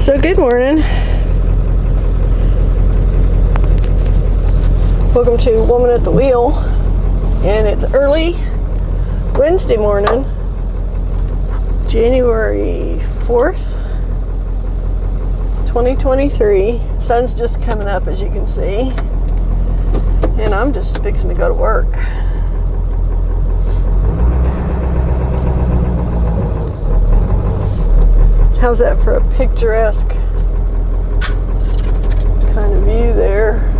So good morning. Welcome to Woman at the Wheel. And it's early Wednesday morning, January 4th, 2023. Sun's just coming up, as you can see. And I'm just fixing to go to work. How's that for a picturesque kind of view there?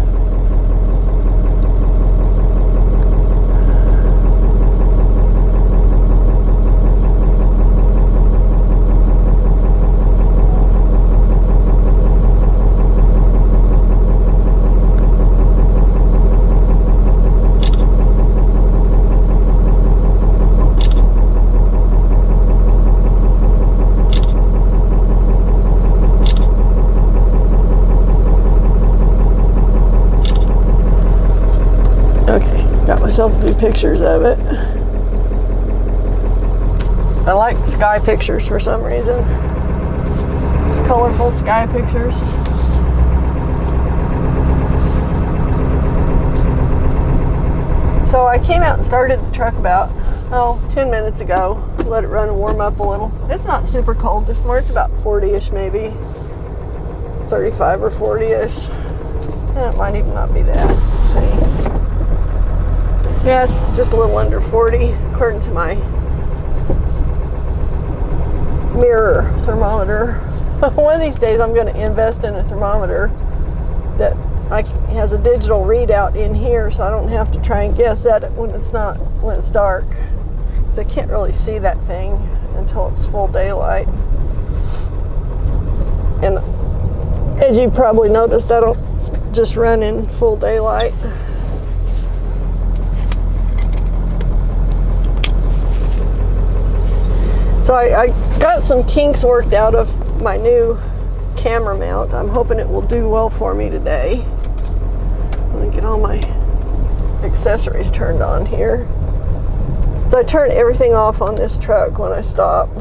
Myself a few pictures of it. I like sky pictures for some reason. Colorful sky pictures. So I came out and started the truck about 10 minutes ago. Let it run and warm up a little. It's not super cold this morning. It's about 40-ish maybe. 35 or 40-ish. It might even not be that. Let's see. Yeah, it's just a little under 40, according to my mirror thermometer. One of these days I'm going to invest in a thermometer that has a digital readout in here, so I don't have to try and guess at it when it's dark. Because I can't really see that thing until it's full daylight. And as you probably noticed, I don't just run in full daylight. So I got some kinks worked out of my new camera mount. I'm hoping it will do well for me today. I'm gonna get all my accessories turned on here. So I turn everything off on this truck when I stop,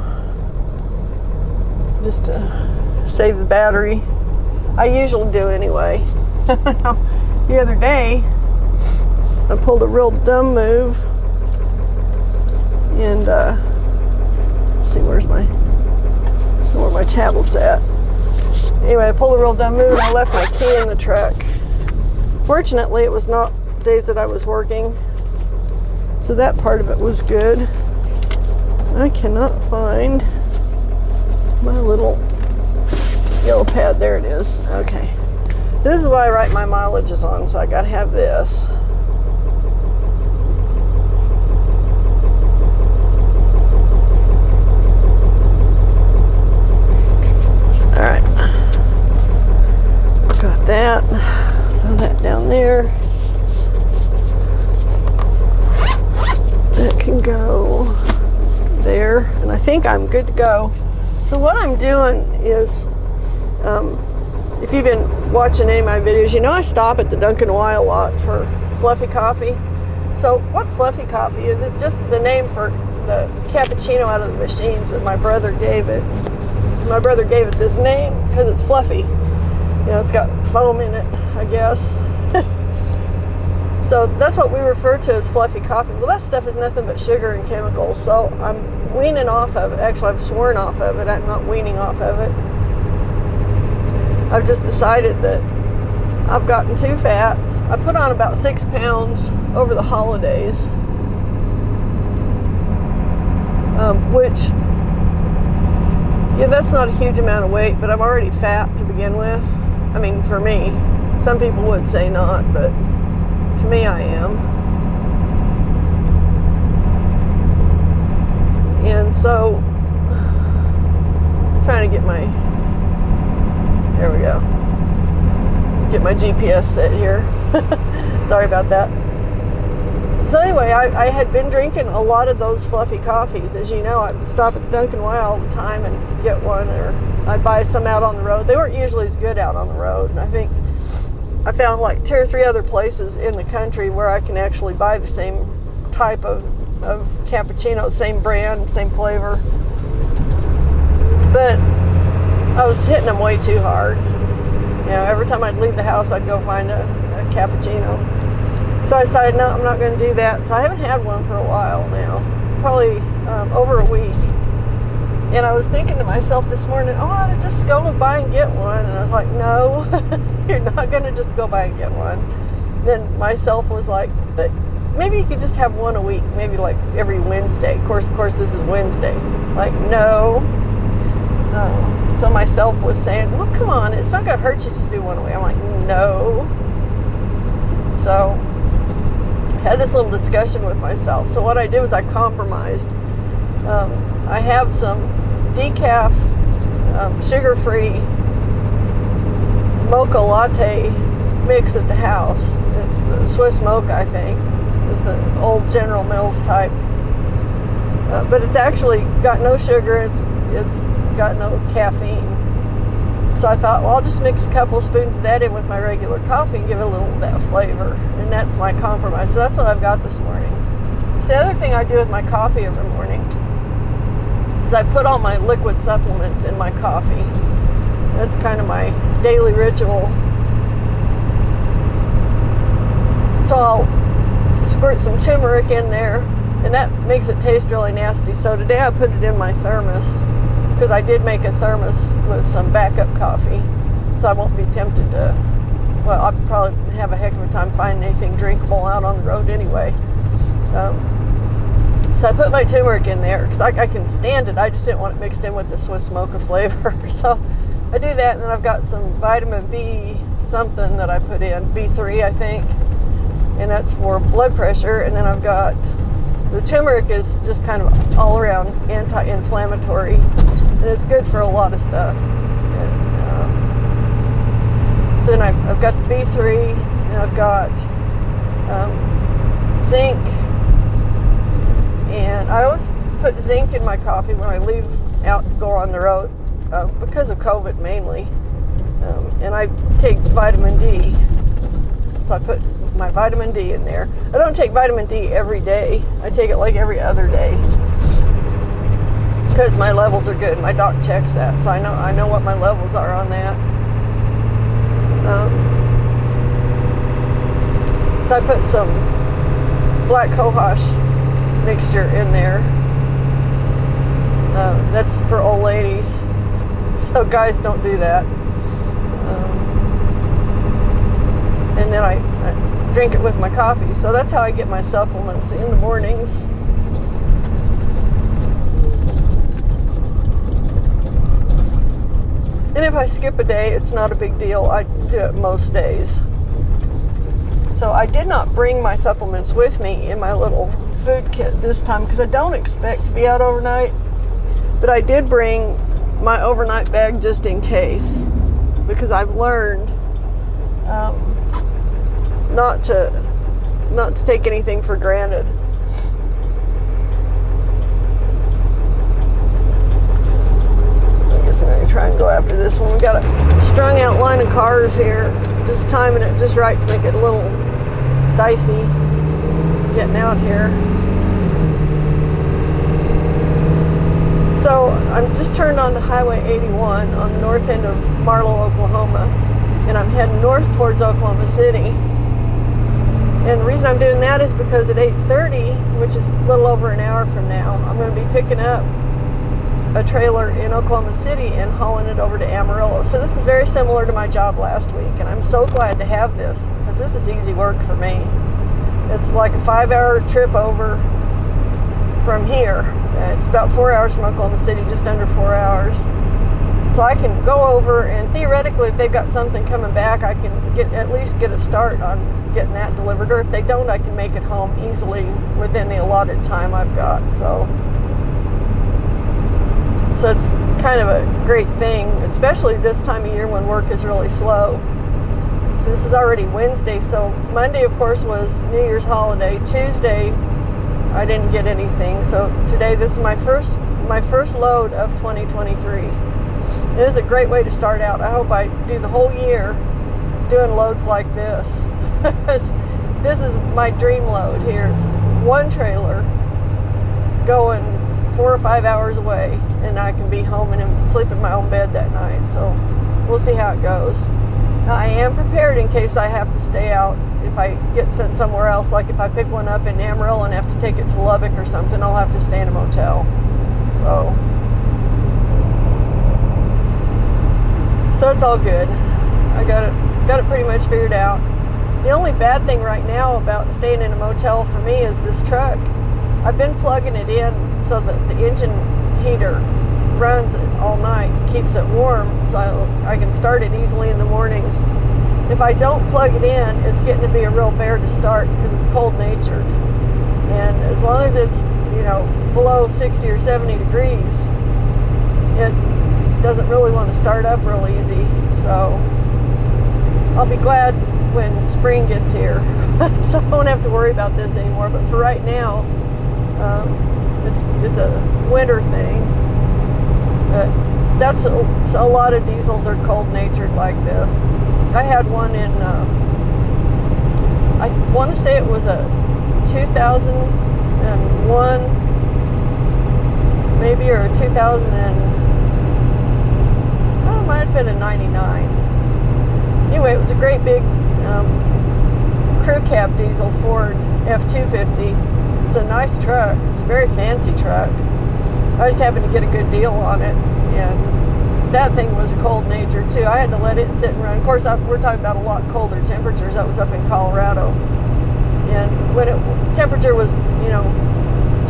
just to save the battery. I usually do anyway. The other day, I pulled a real dumb move and see where my tablet's at. Anyway, I pulled a real dumb move and I left my key in the truck. Fortunately, it was not days that I was working, so that part of it was good. I cannot find my little yellow pad. There it is. Okay. This is why I write my mileages on, so I gotta have this. Alright, got that, throw that down there, that can go there, and I think I'm good to go. So what I'm doing is, if you've been watching any of my videos, you know I stop at the Dunkin' Y a lot for fluffy coffee. So what fluffy coffee is, it's just the name for the cappuccino out of the machines that my brother gave it. My brother gave it this name because it's fluffy. You know, it's got foam in it, I guess. So that's what we refer to as fluffy coffee. Well, that stuff is nothing but sugar and chemicals. So I'm weaning off of it. Actually, I've sworn off of it. I'm not weaning off of it. I've just decided that I've gotten too fat. I put on about 6 pounds over the holidays, which... yeah, that's not a huge amount of weight, but I'm already fat to begin with. I mean, for me. Some people would say not, but to me I am. And so, trying to get my, there we go, get my GPS set here. Sorry about that. So anyway, I had been drinking a lot of those fluffy coffees. As you know, I'd stop at Dunkin' Y all the time and get one, or I'd buy some out on the road. They weren't usually as good out on the road, and I think I found like 2 or 3 other places in the country where I can actually buy the same type of cappuccino, same brand, same flavor. But I was hitting them way too hard. You know, every time I'd leave the house, I'd go find a cappuccino. So I decided, no, I'm not going to do that. So I haven't had one for a while now, probably over a week. And I was thinking to myself this morning, oh, I ought to just go buy and get one. And I was like, no, you're not going to just go buy and get one. Then myself was like, but maybe you could just have one a week, maybe like every Wednesday. Of course, this is Wednesday. Like, no. So myself was saying, well, come on, it's not going to hurt you to just do one a week. I'm like, no. So I had this little discussion with myself. So what I did was I compromised. I have some decaf, sugar-free mocha latte mix at the house. It's Swiss mocha, I think. It's an old General Mills type. But it's actually got no sugar. It's got no caffeine. So I thought, well, I'll just mix a couple spoons of that in with my regular coffee and give it a little of that flavor. And that's my compromise. So that's what I've got this morning. So the other thing I do with my coffee every morning is I put all my liquid supplements in my coffee. That's kind of my daily ritual. So I'll squirt some turmeric in there, and that makes it taste really nasty. So today I put it in my thermos, because I did make a thermos with some backup coffee, so I won't be tempted to, well, I'll probably have a heck of a time finding anything drinkable out on the road anyway. So I put my turmeric in there, because I can stand it. I just didn't want it mixed in with the Swiss mocha flavor. So I do that, and then I've got some vitamin B something that I put in, B3 I think, and that's for blood pressure. And then I've got, the turmeric is just kind of all around anti-inflammatory, and it's good for a lot of stuff. And, so then I've got the B3, and I've got zinc, and I always put zinc in my coffee when I leave out to go on the road, because of COVID mainly. And I take vitamin D, so I put my vitamin D in there. I don't take vitamin D every day. I take it like every other day, because my levels are good. My doc checks that, so I know what my levels are on that. So I put some black cohosh mixture in there. That's for old ladies, so guys don't do that. And then I drink it with my coffee. So that's how I get my supplements in the mornings. And if I skip a day, it's not a big deal. I do it most days. So I did not bring my supplements with me in my little food kit this time, because I don't expect to be out overnight. But I did bring my overnight bag just in case, because I've learned not to take anything for granted. I guess I'm going to try and go after this one. We've got a strung out line of cars here, just timing it just right to make it a little dicey getting out here. So I'm just turned onto Highway 81 on the north end of Amarillo, Oklahoma, and I'm heading north towards Oklahoma City. And the reason I'm doing that is because at 8:30, which is a little over an hour from now, I'm going to be picking up a trailer in Oklahoma City and hauling it over to Amarillo. So this is very similar to my job last week, and I'm so glad to have this, because this is easy work for me. It's like a 5-hour trip over from here. It's about 4 hours from Oklahoma City, just under 4 hours. So I can go over, and theoretically, if they've got something coming back, I can at least get a start on getting that delivered. Or if they don't, I can make it home easily within the allotted time I've got. So it's kind of a great thing, especially this time of year when work is really slow. So this is already Wednesday. So Monday, of course, was New Year's holiday. Tuesday, I didn't get anything. So today, this is my first load of 2023. It is a great way to start out. I hope I do the whole year doing loads like this. This is my dream load here. It's one trailer going 4 or 5 hours away, and I can be home and sleep in my own bed that night. So we'll see how it goes. Now, I am prepared in case I have to stay out. If I get sent somewhere else, like if I pick one up in Amarillo and have to take it to Lubbock or something, I'll have to stay in a motel. So it's all good. I got it pretty much figured out. The only bad thing right now about staying in a motel for me is this truck. I've been plugging it in so that the engine heater runs it all night, keeps it warm, so I can start it easily in the mornings. If I don't plug it in, it's getting to be a real bear to start because it's cold-natured. And as long as it's, below 60 or 70 degrees, it doesn't really want to start up real easy. So I'll be glad when spring gets here, so I won't have to worry about this anymore. But for right now, it's a winter thing. But that's a lot of diesels are cold-natured like this. I had one in, I want to say it was a 2001, maybe, or 2000 and, oh, it might have been a 99. Anyway, it was a great big crew cab diesel Ford F-250. It's a nice truck. It's a very fancy truck. I just happened to get a good deal on it, and that thing was cold-natured too. I had to let it sit and run. Of course, we're talking about a lot colder temperatures. That was up in Colorado, and when temperature was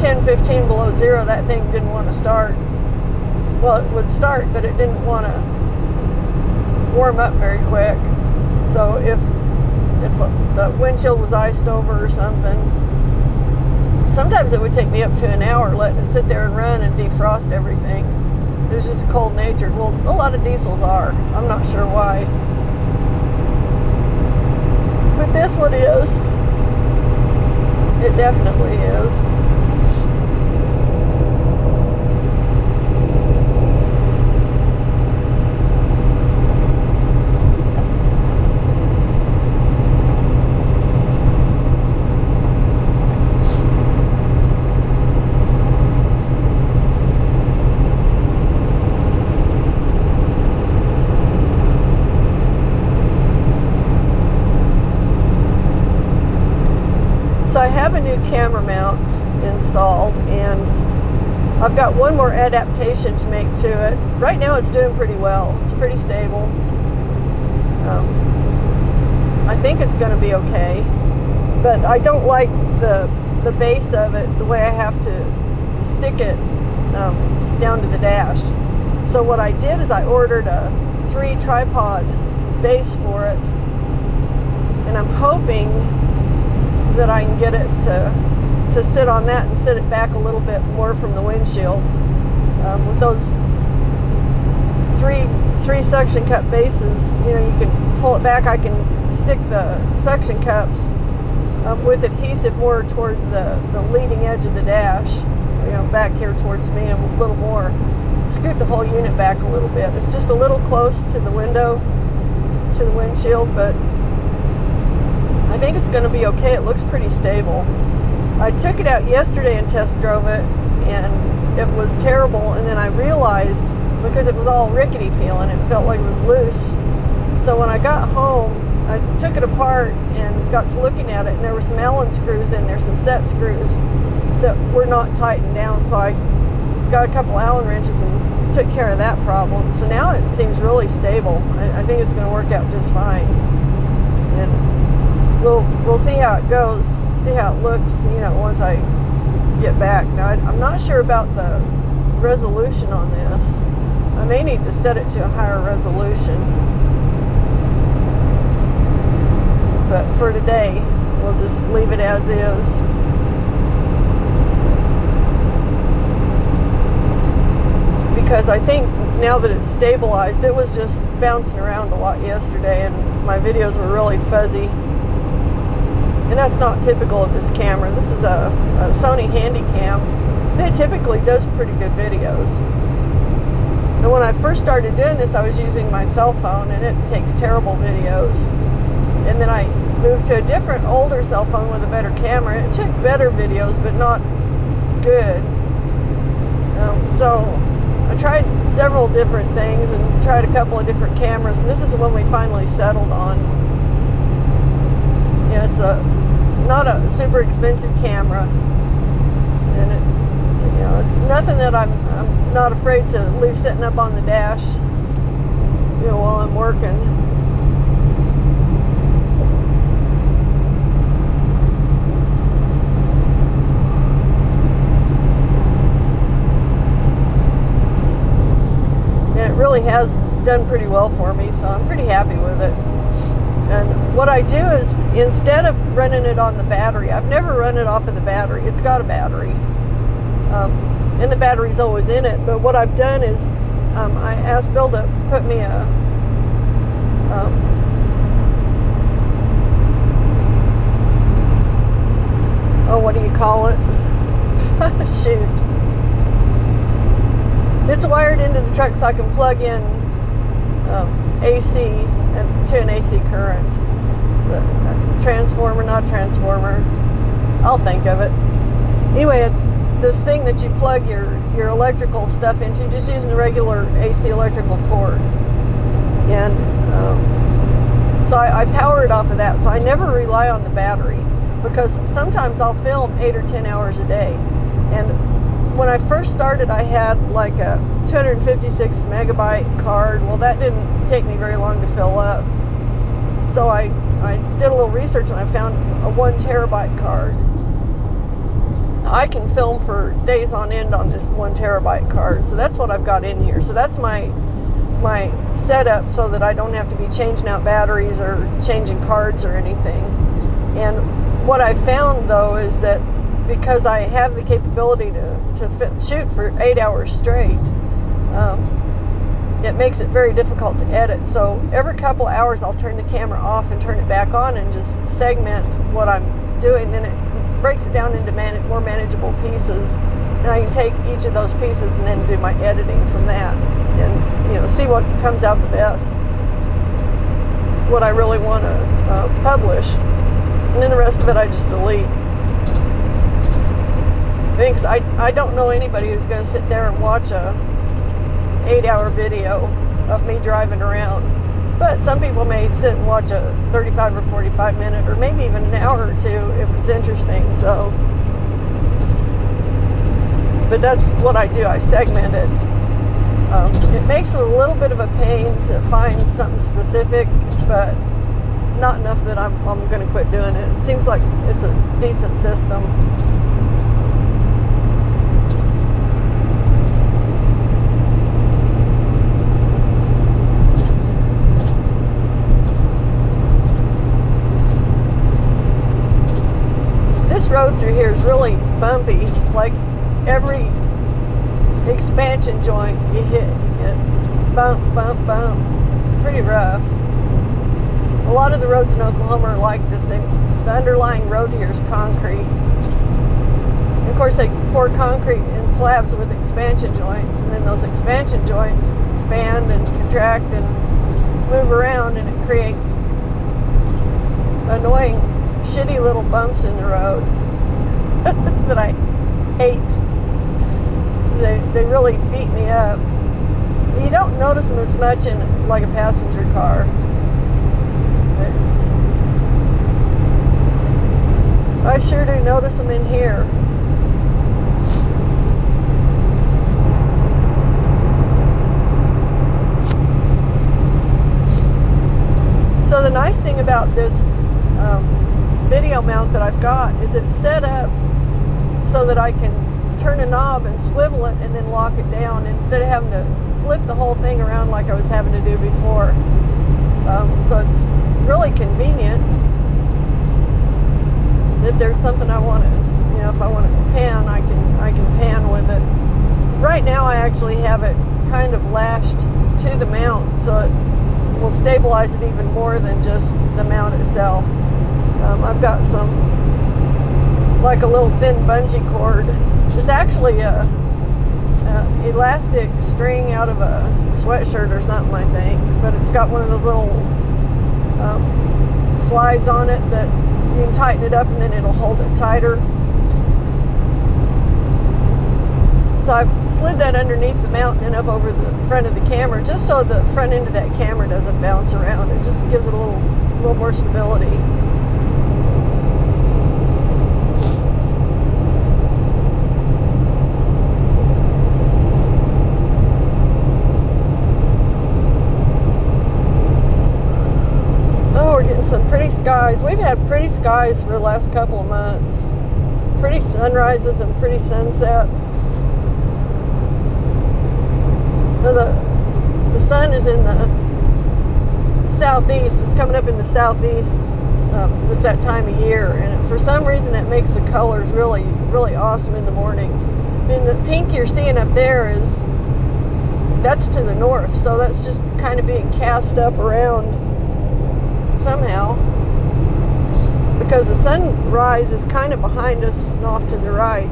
10, 15 below zero, that thing didn't want to start. Well, it would start, but it didn't want to warm up very quick. So if the windshield was iced over or something, sometimes it would take me up to an hour letting it sit there and run and defrost everything. It was just cold-natured. Well, a lot of diesels are. I'm not sure why. But this one is. It definitely is. So I have a new camera mount installed, and I've got one more adaptation to make to it. Right now it's doing pretty well. It's pretty stable. I think it's going to be okay, but I don't like the base of it, the way I have to stick it down to the dash. So what I did is I ordered a 3 tripod base for it, and I'm hoping that I can get it to sit on that and sit it back a little bit more from the windshield. With those three suction cup bases, you can pull it back. I can stick the suction cups with adhesive more towards the leading edge of the dash, back here towards me, and a little more. Scoot the whole unit back a little bit. It's just a little close to the window, to the windshield, but I think it's going to be okay. It looks pretty stable. I took it out yesterday and test drove it, and it was terrible. And then I realized, because it was all rickety feeling, it felt like it was loose. So when I got home, I took it apart and got to looking at it, and there were some Allen screws in there, some set screws that were not tightened down. So I got a couple Allen wrenches and took care of that problem. So now it seems really stable. I think it's going to work out just fine. And we'll see how it goes, see how it looks, once I get back. Now, I'm not sure about the resolution on this. I may need to set it to a higher resolution. But for today, we'll just leave it as is. Because I think now that it's stabilized, it was just bouncing around a lot yesterday, and my videos were really fuzzy. And that's not typical of this camera. This is a Sony Handycam, and it typically does pretty good videos. And when I first started doing this, I was using my cell phone, and it takes terrible videos. And then I moved to a different, older cell phone with a better camera. It took better videos, but not good. So I tried several different things and tried a couple of different cameras, and this is the one we finally settled on. Yeah, it's not a super expensive camera, and it's it's nothing that I'm not afraid to leave sitting up on the dash, while I'm working. And it really has done pretty well for me, so I'm pretty happy with it. And what I do is, instead of running it on the battery, I've never run it off of the battery. It's got a battery. And the battery's always in it. But what I've done is I asked Bill to put me a what do you call it? Shoot. It's wired into the truck so I can plug in AC and to an AC current. It's a transformer, not transformer. I'll think of it. Anyway, it's this thing that you plug your electrical stuff into, just using a regular AC electrical cord. And so I power it off of that. So I never rely on the battery, because sometimes I'll film 8 or 10 hours a day. And when I first started, I had like a 256 megabyte card. Well, that didn't take me very long to fill up. So I did a little research and I found a 1 terabyte card. I can film for days on end on this 1 terabyte card. So that's what I've got in here. So that's my setup, so that I don't have to be changing out batteries or changing cards or anything. And what I found, though, is that because I have the capability to shoot for 8 hours straight, it makes it very difficult to edit. So every couple hours I'll turn the camera off and turn it back on and just segment what I'm doing. Then it breaks it down into more manageable pieces, and I can take each of those pieces and then do my editing from that, and see what comes out the best, what I really want to publish, and then the rest of it I just delete. Because I don't know anybody who's going to sit there and watch a 8-hour video of me driving around. But some people may sit and watch a 35 or 45 minute, or maybe even an hour or two if it's interesting. So, but that's what I do. I segment it. It makes it a little bit of a pain to find something specific, but not enough that I'm going to quit doing it. It seems like it's a decent system. This road through here is really bumpy. Like every expansion joint you hit, bump, bump, bump. It's pretty rough. A lot of the roads in Oklahoma are like this. The underlying road here is concrete. And of course, they pour concrete in slabs with expansion joints, and then those expansion joints expand and contract and move around, and it creates annoying, shitty little bumps in the road that I hate. They really beat me up. You don't notice them as much in like a passenger car. I sure do notice them in here. So the nice thing about this video mount that I've got is it's set up so that I can turn a knob and swivel it and then lock it down, instead of having to flip the whole thing around like I was having to do before. So it's really convenient. If there's something I want to, if I want to pan, I can pan with it. Right now I actually have it kind of lashed to the mount, so it will stabilize it even more than just the mount itself. I've got some, like a little thin bungee cord. It's actually a elastic string out of a sweatshirt or something, I think. But it's got one of those little slides on it that you can tighten it up and then it'll hold it tighter. So I slid that underneath the mountain and up over the front of the camera, just so the front end of that camera doesn't bounce around. It just gives it a little more stability. Oh, we're getting some pretty skies. We've had pretty skies for the last couple of months. Pretty sunrises and pretty sunsets. The sun is in the southeast. It's coming up in the southeast. It's that time of year, and for some reason it makes the colors really, really awesome in the mornings. I mean, the pink you're seeing up there that's to the north, so that's just kind of being cast up around somehow, because the sunrise is kind of behind us and off to the right.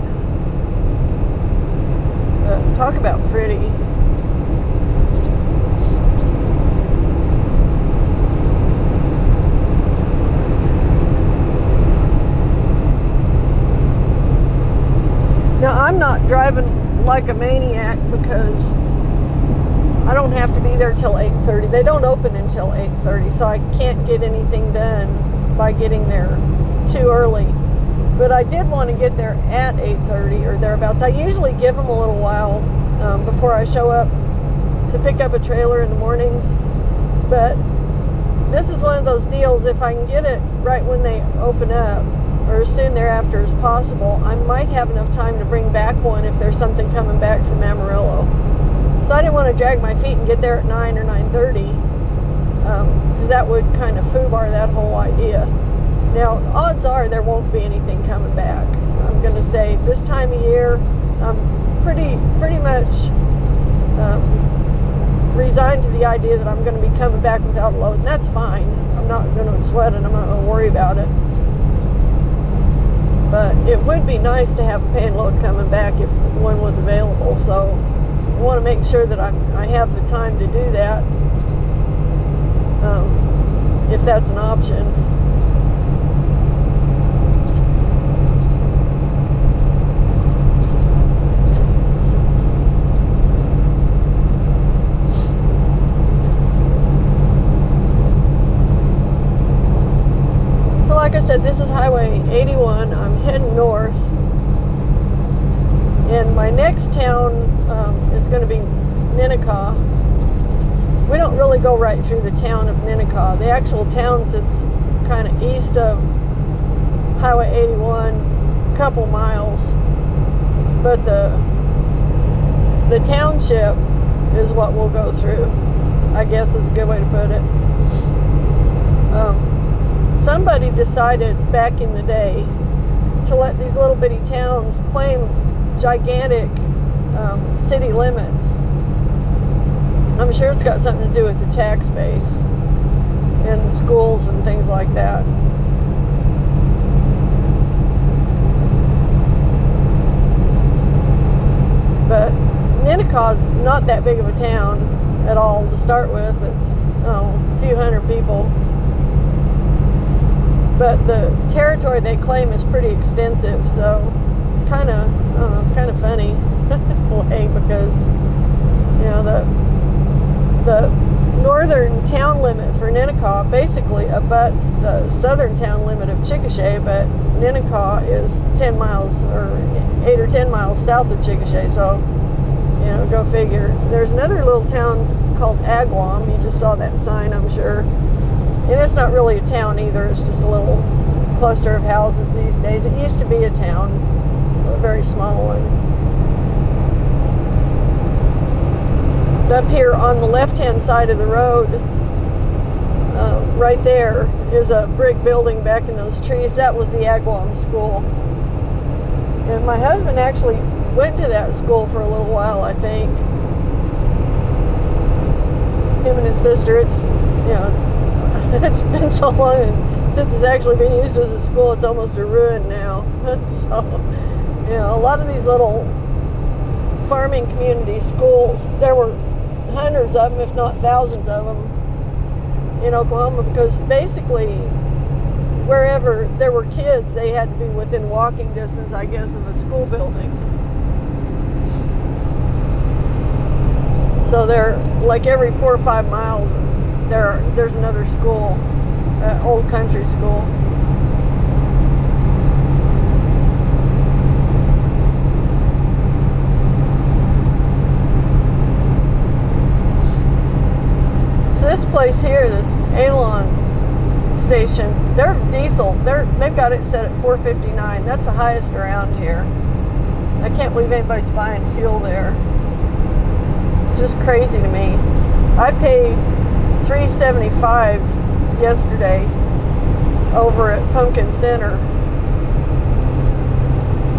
Talk about pretty. Now, I'm not driving like a maniac because I don't have to be there till 8:30. They don't open until 8:30, so I can't get anything done by getting there too early. But I did want to get there at 8:30 or thereabouts. I usually give them a little while before I show up to pick up a trailer in the mornings. But this is one of those deals, if I can get it right when they open up, or as soon thereafter as possible, I might have enough time to bring back one if there's something coming back from Amarillo. So I didn't want to drag my feet and get there at 9 or 9:30, because that would kind of foobar that whole idea. Now, odds are there won't be anything coming back. I'm going to say this time of year, I'm pretty much resigned to the idea that I'm going to be coming back without a load, and that's fine. I'm not going to sweat it. I'm not going to worry about it. But it would be nice to have a paying load coming back if one was available. So I want to make sure that I have the time to do that, if that's an option. Like I said, this is Highway 81. I'm heading north, and my next town is going to be Ninnekah. We don't really go right through the town of Ninnekah. The actual town sits kind of east of Highway 81, a couple miles, but the township is what we'll go through, I guess is a good way to put it. Somebody decided back in the day to let these little bitty towns claim gigantic city limits. I'm sure it's got something to do with the tax base and schools and things like that. But Ninnekah's not that big of a town at all to start with. It's a few hundred people. But the territory they claim is pretty extensive, so it's kind of, I don't know, it's kind of funny in a way, because, you know, the northern town limit for Ninnekah basically abuts the southern town limit of Chickasha, but Ninnekah is 10 miles or 8 or 10 miles south of Chickasha, so, you know, go figure. There's another little town called Agawam. You just saw that sign, I'm sure. And it's not really a town either. It's just a little cluster of houses these days. It used to be a town, a very small one. But up here on the left-hand side of the road, right there, is a brick building back in those trees. That was the Agawam school. And my husband actually went to that school for a little while, I think. Him and his sister. It's, you know, it's been so long since it's actually been used as a school, it's almost a ruin now. So, you know, a lot of these little farming community schools, there were hundreds of them, if not thousands of them, in Oklahoma, because basically wherever there were kids, they had to be within walking distance, I guess, of a school building. So they're like every 4 or 5 miles, there's another school, old country school. So this place here, this Alon station, they're diesel. They've got it set at $4.59. That's the highest around here. I can't believe anybody's buying fuel there. It's just crazy to me. I paid $3.75 yesterday over at Pumpkin Center.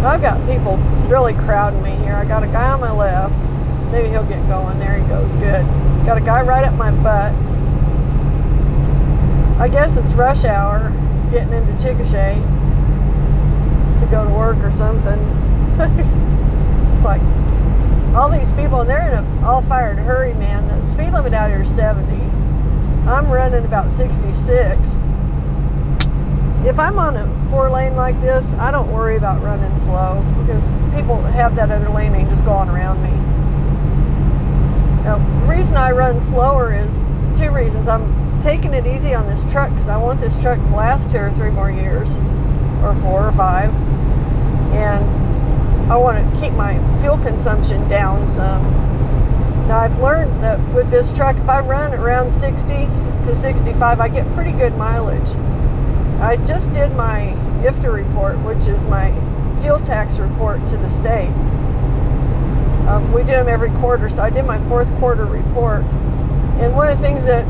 I've got people really crowding me here. I got a guy on my left. Maybe he'll get going. There he goes. Good. Got a guy right at my butt. I guess it's rush hour getting into Chickasha to go to work or something. It's like all these people, and they're in a all-fired hurry, man. The speed limit out here is 70. I'm running about 66. If I'm on a 4-lane like this, I don't worry about running slow because people have that other lane and just go on around me. Now, the reason I run slower is 2 reasons. I'm taking it easy on this truck because I want this truck to last 2 or 3 more years, or 4 or 5, and I want to keep my fuel consumption down some. Now I've learned that with this truck, if I run around 60 to 65, I get pretty good mileage. I just did my IFTA report, which is my fuel tax report to the state. We do them every quarter, so I did my 4th quarter report. And one of the things that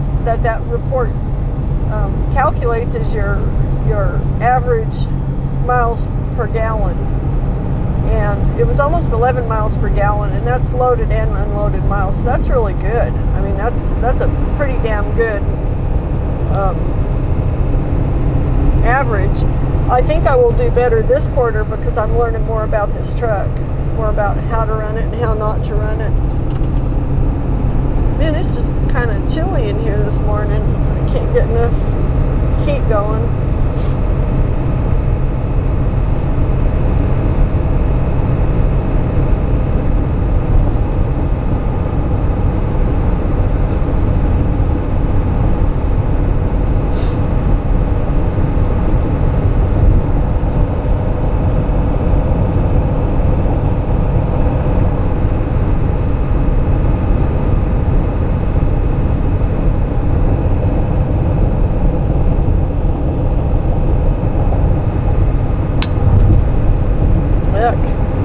report calculates is your average miles per gallon. And it was almost 11 miles per gallon, and that's loaded and unloaded miles. So that's really good. I mean, that's a pretty damn good average. I think I will do better this quarter because I'm learning more about this truck, more about how to run it and how not to run it. Man, it's just kind of chilly in here this morning. I can't get enough heat going.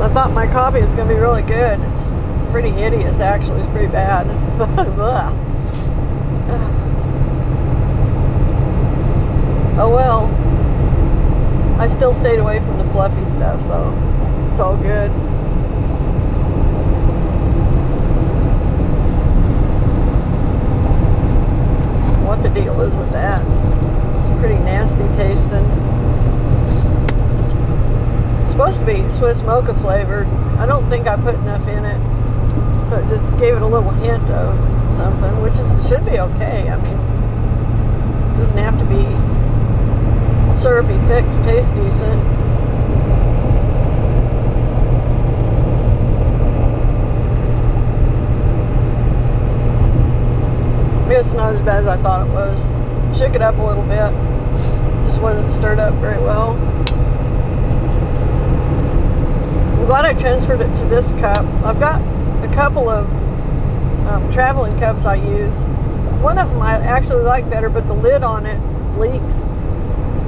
I thought my coffee was going to be really good. It's pretty hideous, actually. It's pretty bad. Oh well. I still stayed away from the fluffy stuff, so it's all good. What the deal is with that? It's pretty nasty tasting. Supposed to be Swiss mocha flavored. I don't think I put enough in it, so it just gave it a little hint of something, which should be okay. I mean, it doesn't have to be syrupy thick to taste decent. It's not as bad as I thought it was. Shook it up a little bit. Just wasn't stirred up very well. I'm glad I transferred it to this cup. I've got a couple of traveling cups I use. One of them I actually like better, but the lid on it leaks.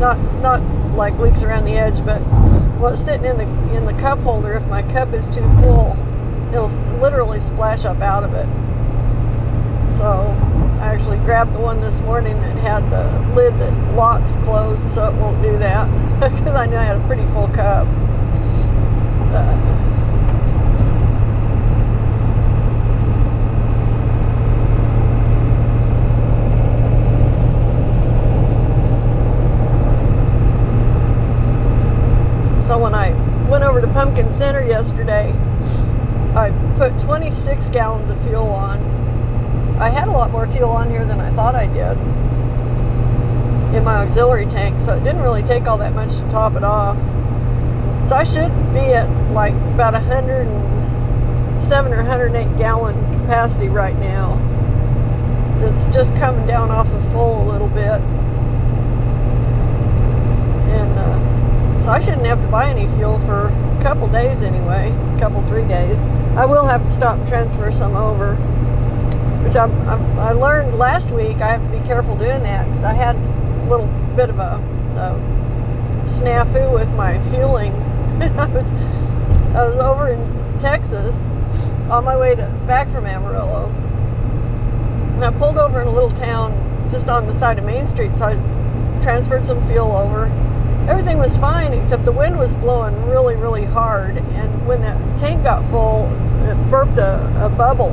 Not like leaks around the edge, but what's sitting in the cup holder, if my cup is too full, it'll literally splash up out of it. So I actually grabbed the one this morning that had the lid that locks closed, so it won't do that, because I knew I had a pretty full cup. So when I went over to Pumpkin Center yesterday, I put 26 gallons of fuel on. I had a lot more fuel on here than I thought I did in my auxiliary tank, so it didn't really take all that much to top it off. So I should be at like about 160 107 or 108 gallon capacity right now. It's just coming down off of full a little bit. And so I shouldn't have to buy any fuel for a couple days anyway, 3 days. I will have to stop and transfer some over, which I learned last week. I have to be careful doing that because I had a little bit of a snafu with my fueling. I was over in Texas on my way back from Amarillo, and I pulled over in a little town just on the side of Main Street, so I transferred some fuel over. Everything was fine except the wind was blowing really, really hard, and when the tank got full, it burped a bubble,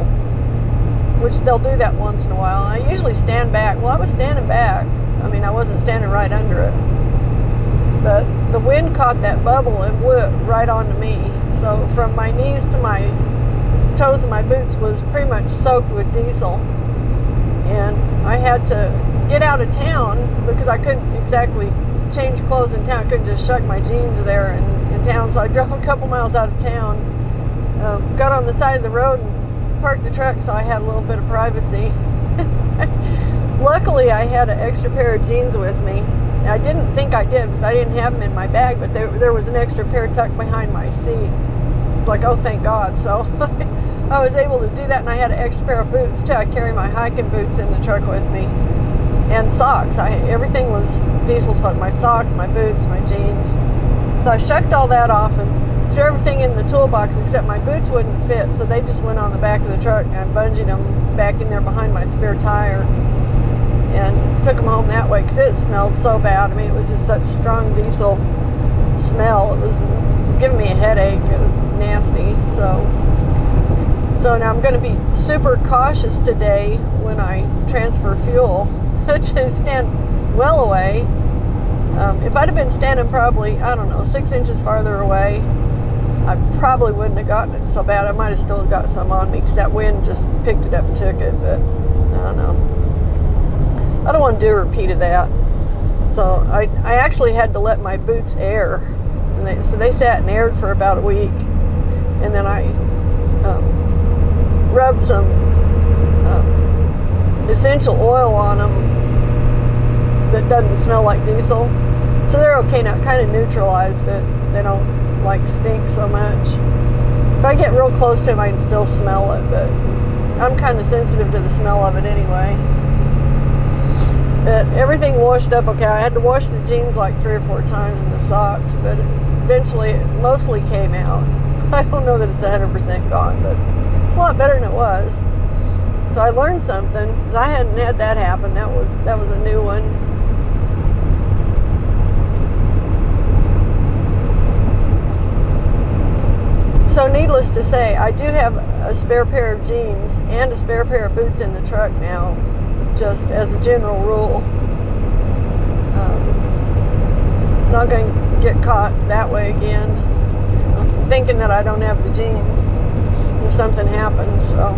which they'll do that once in a while. And I usually stand back. Well, I was standing back. I mean, I wasn't standing right under it, but the wind caught that bubble and blew it right onto me. So from my knees to my toes of my boots was pretty much soaked with diesel, and I had to get out of town because I couldn't exactly change clothes in town. I couldn't just shug my jeans there in town, so I drove a couple miles out of town, got on the side of the road and parked the truck so I had a little bit of privacy. Luckily, I had an extra pair of jeans with me. I didn't think I did because I didn't have them in my bag, but there was an extra pair tucked behind my seat. It's like, oh, thank God. So I was able to do that, and I had an extra pair of boots too. I carry my hiking boots in the truck with me, and socks. Everything was diesel soaked. My socks, my boots, my jeans. So I shucked all that off and threw everything in the toolbox except my boots wouldn't fit, so they just went on the back of the truck, and I bungeed them back in there behind my spare tire and took them home that way because it smelled so bad. I mean, it was just such strong diesel smell. It was giving me a headache. It was nasty. So now I'm going to be super cautious today when I transfer fuel to stand well away. If I'd have been standing probably, I don't know, 6 inches farther away, I probably wouldn't have gotten it so bad. I might have still got some on me because that wind just picked it up and took it, but I don't know. I don't want to do a repeat of that. So I actually had to let my boots air. And so they sat and aired for about a week. And then I rubbed some essential oil on them that doesn't smell like diesel. So they're okay now. It kind of neutralized it. They don't like stink so much. If I get real close to them, I can still smell it, but I'm kind of sensitive to the smell of it anyway. But everything washed up okay. I had to wash the jeans like 3 or 4 times and the socks, but eventually it mostly came out. I don't know that it's 100% gone, but it's a lot better than it was. So I learned something. I hadn't had that happen. That was a new one. So needless to say, I do have a spare pair of jeans and a spare pair of boots in the truck now, just as a general rule. Not going to get caught that way again, thinking that I don't have the jeans if something happens. So,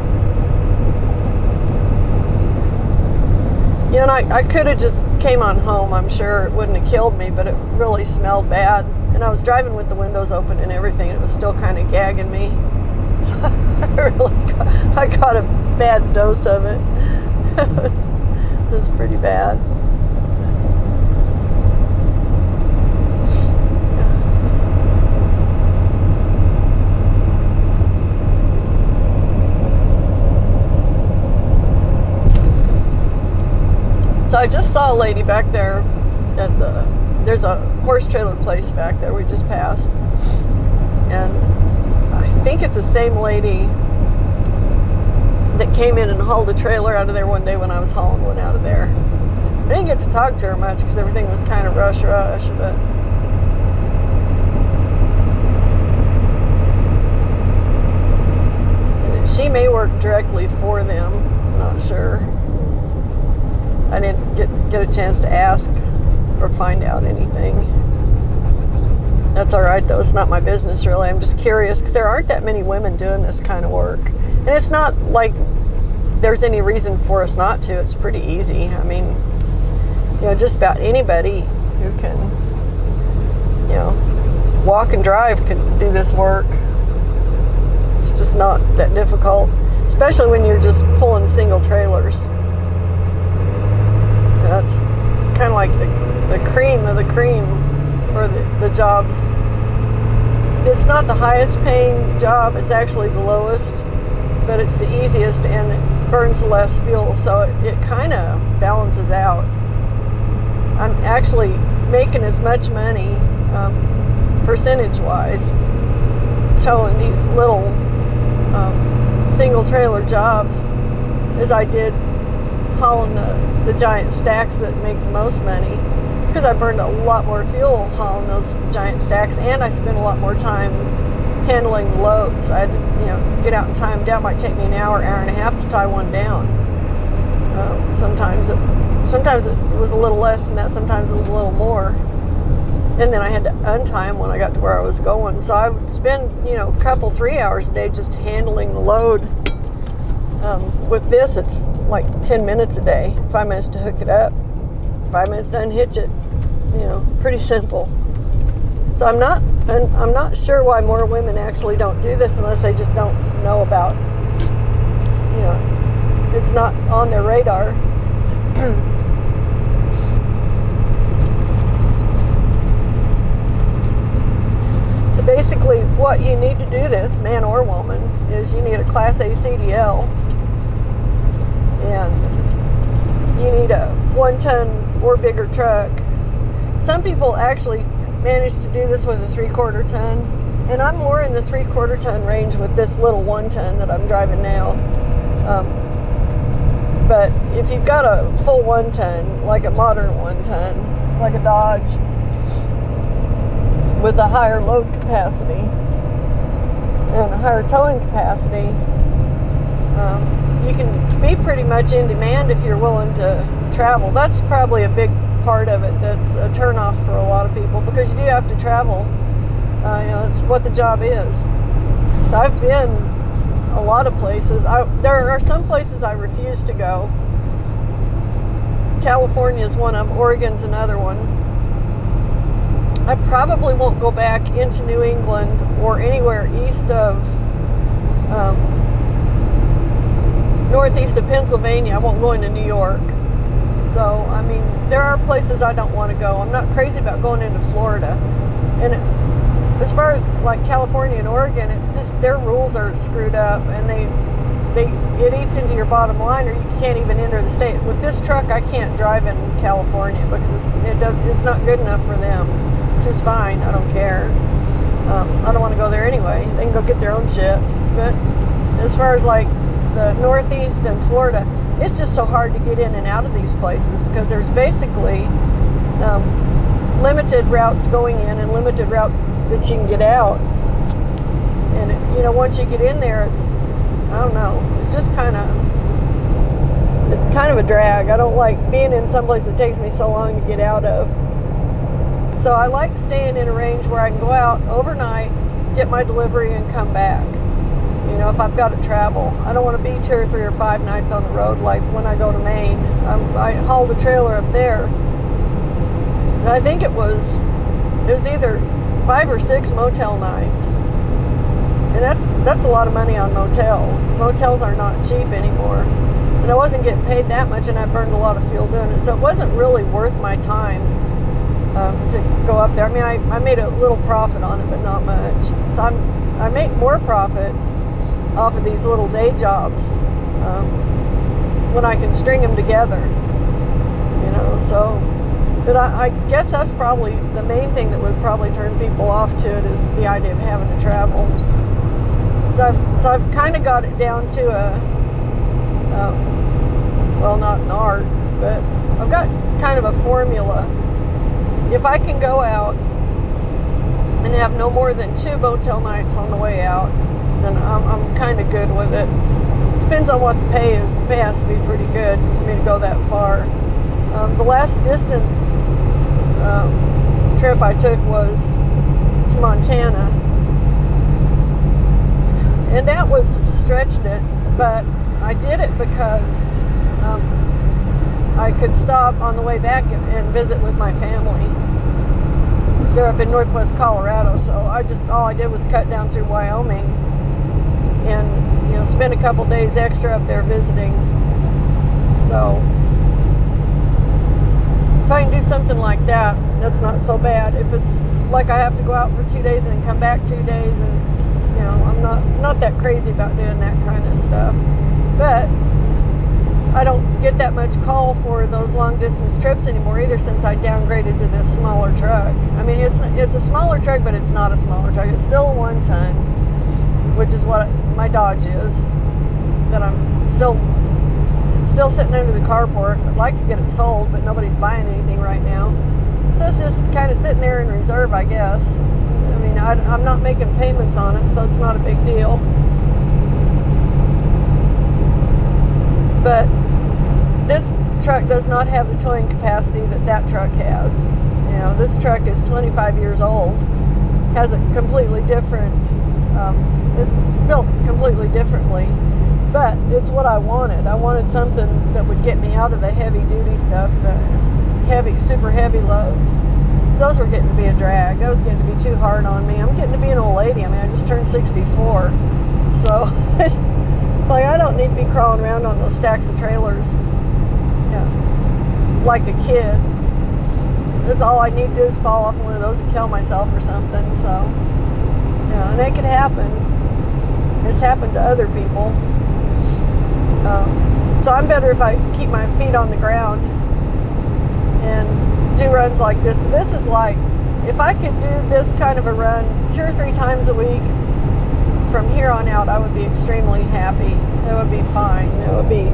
yeah, and I could have just came on home. I'm sure it wouldn't have killed me, but it really smelled bad. And I was driving with the windows open and everything. It was still kind of gagging me. I got a bad dose of it. It was pretty bad. So I just saw a lady back there at there's a horse trailer place back there we just passed. And I think it's the same lady that came in and hauled a trailer out of there one day when I was hauling one out of there. I didn't get to talk to her much because everything was kind of rush, but she may work directly for them. I'm not sure. I didn't get a chance to ask or find out anything. That's all right, though. It's not my business, really. I'm just curious because there aren't that many women doing this kind of work. And it's not like there's any reason for us not to. It's pretty easy. I mean, just about anybody who can, walk and drive can do this work. It's just not that difficult, especially when you're just pulling single trailers. That's kind of like the cream of the cream for the jobs. It's not the highest paying job, it's actually the lowest, but it's the easiest and it burns less fuel, so it kind of balances out. I'm actually making as much money percentage-wise towing these little single trailer jobs as I did hauling the giant stacks that make the most money, because I burned a lot more fuel hauling those giant stacks, and I spent a lot more time handling the loads. I had to, get out and tie them down. It might take me an hour, hour and a half to tie one down. Sometimes it was a little less than that. Sometimes it was a little more. And then I had to untie them when I got to where I was going. So I would spend, a couple, 3 hours a day just handling the load. With this, it's like 10 minutes a day. 5 minutes to hook it up, 5 minutes to unhitch it. Pretty simple. So I'm not sure why more women actually don't do this unless they just don't know about, it's not on their radar. So basically what you need to do this, man or woman, is you need a Class A CDL, and you need a 1-ton or bigger truck. Some people actually manage to do this with a 3/4 ton, and I'm more in the 3/4 ton range with this little 1-ton that I'm driving now. But if you've got a full 1-ton, like a modern 1-ton, like a Dodge, with a higher load capacity and a higher towing capacity, you can be pretty much in demand if you're willing to travel. That's probably a big part of it that's a turnoff for a lot of people, because you do have to travel. It's what the job is. So I've been a lot of places. There are some places I refuse to go. California is one of them. Oregon's another one. I probably won't go back into New England or anywhere east of northeast of Pennsylvania. I won't go into New York. So, there are places I don't want to go. I'm not crazy about going into Florida. And as far as like California and Oregon, it's just their rules are screwed up, and it eats into your bottom line, or you can't even enter the state. With this truck, I can't drive in California because it's not good enough for them. Which is fine. I don't care. I don't want to go there anyway. They can go get their own shit. But as far as like the Northeast and Florida, it's just so hard to get in and out of these places because there's basically limited routes going in and limited routes that you can get out. And once you get in there, it's just kind of a drag. I don't like being in some place that takes me so long to get out of. So I like staying in a range where I can go out overnight, get my delivery, and come back. If I've got to travel, I don't want to be 2 or 3 or 5 nights on the road like when I go to Maine. I haul the trailer up there, and I think it was either 5 or 6 motel nights, and that's a lot of money on motels. Motels are not cheap anymore, and I wasn't getting paid that much, and I burned a lot of fuel doing it, so it wasn't really worth my time to go up there. I made a little profit on it, but not much. So I make more profit off of these little day jobs when I can string them together, so. But I guess that's probably the main thing that would probably turn people off to it, is the idea of having to travel. So I've kind of got it down to not an art, but I've got kind of a formula. If I can go out and have no more than 2 motel nights on the way out, then I'm kind of good with it. Depends on what the pay is. The pay has to be pretty good for me to go that far. The last distance trip I took was to Montana, and that was stretched it, but I did it because I could stop on the way back and visit with my family. They're up in northwest Colorado, so all I did was cut down through Wyoming and, you know, spend a couple days extra up there visiting. So if I can do something like that, that's not so bad. If it's like I have to go out for 2 days and then come back 2 days, and it's, you know, I'm not that crazy about doing that kind of stuff. But I don't get that much call for those long distance trips anymore either, since I downgraded to this smaller truck. I mean, it's a smaller truck, but it's not a smaller truck. It's still a 1 ton, which is what my Dodge is, that I'm still sitting under the carport. I'd like to get it sold, but nobody's buying anything right now. So it's just kind of sitting there in reserve, I guess. I mean, I'm not making payments on it, so it's not a big deal. But this truck does not have the towing capacity that truck has. You know, this truck is 25 years old, has a completely different, it's built completely differently, but it's what I wanted. I wanted something that would get me out of the heavy duty stuff, the super heavy loads. So those were getting to be a drag. That was getting to be too hard on me. I'm getting to be an old lady. I mean, I just turned 64. So it's like, I don't need to be crawling around on those stacks of trailers, you know, like a kid. That's all I need to do is fall off one of those and kill myself or something. So, you know, and it could happen. It's happened to other people. So I'm better if I keep my feet on the ground and do runs like this. This is like, if I could do this kind of a run 2 or 3 times a week from here on out, I would be extremely happy. It would be fine. It would be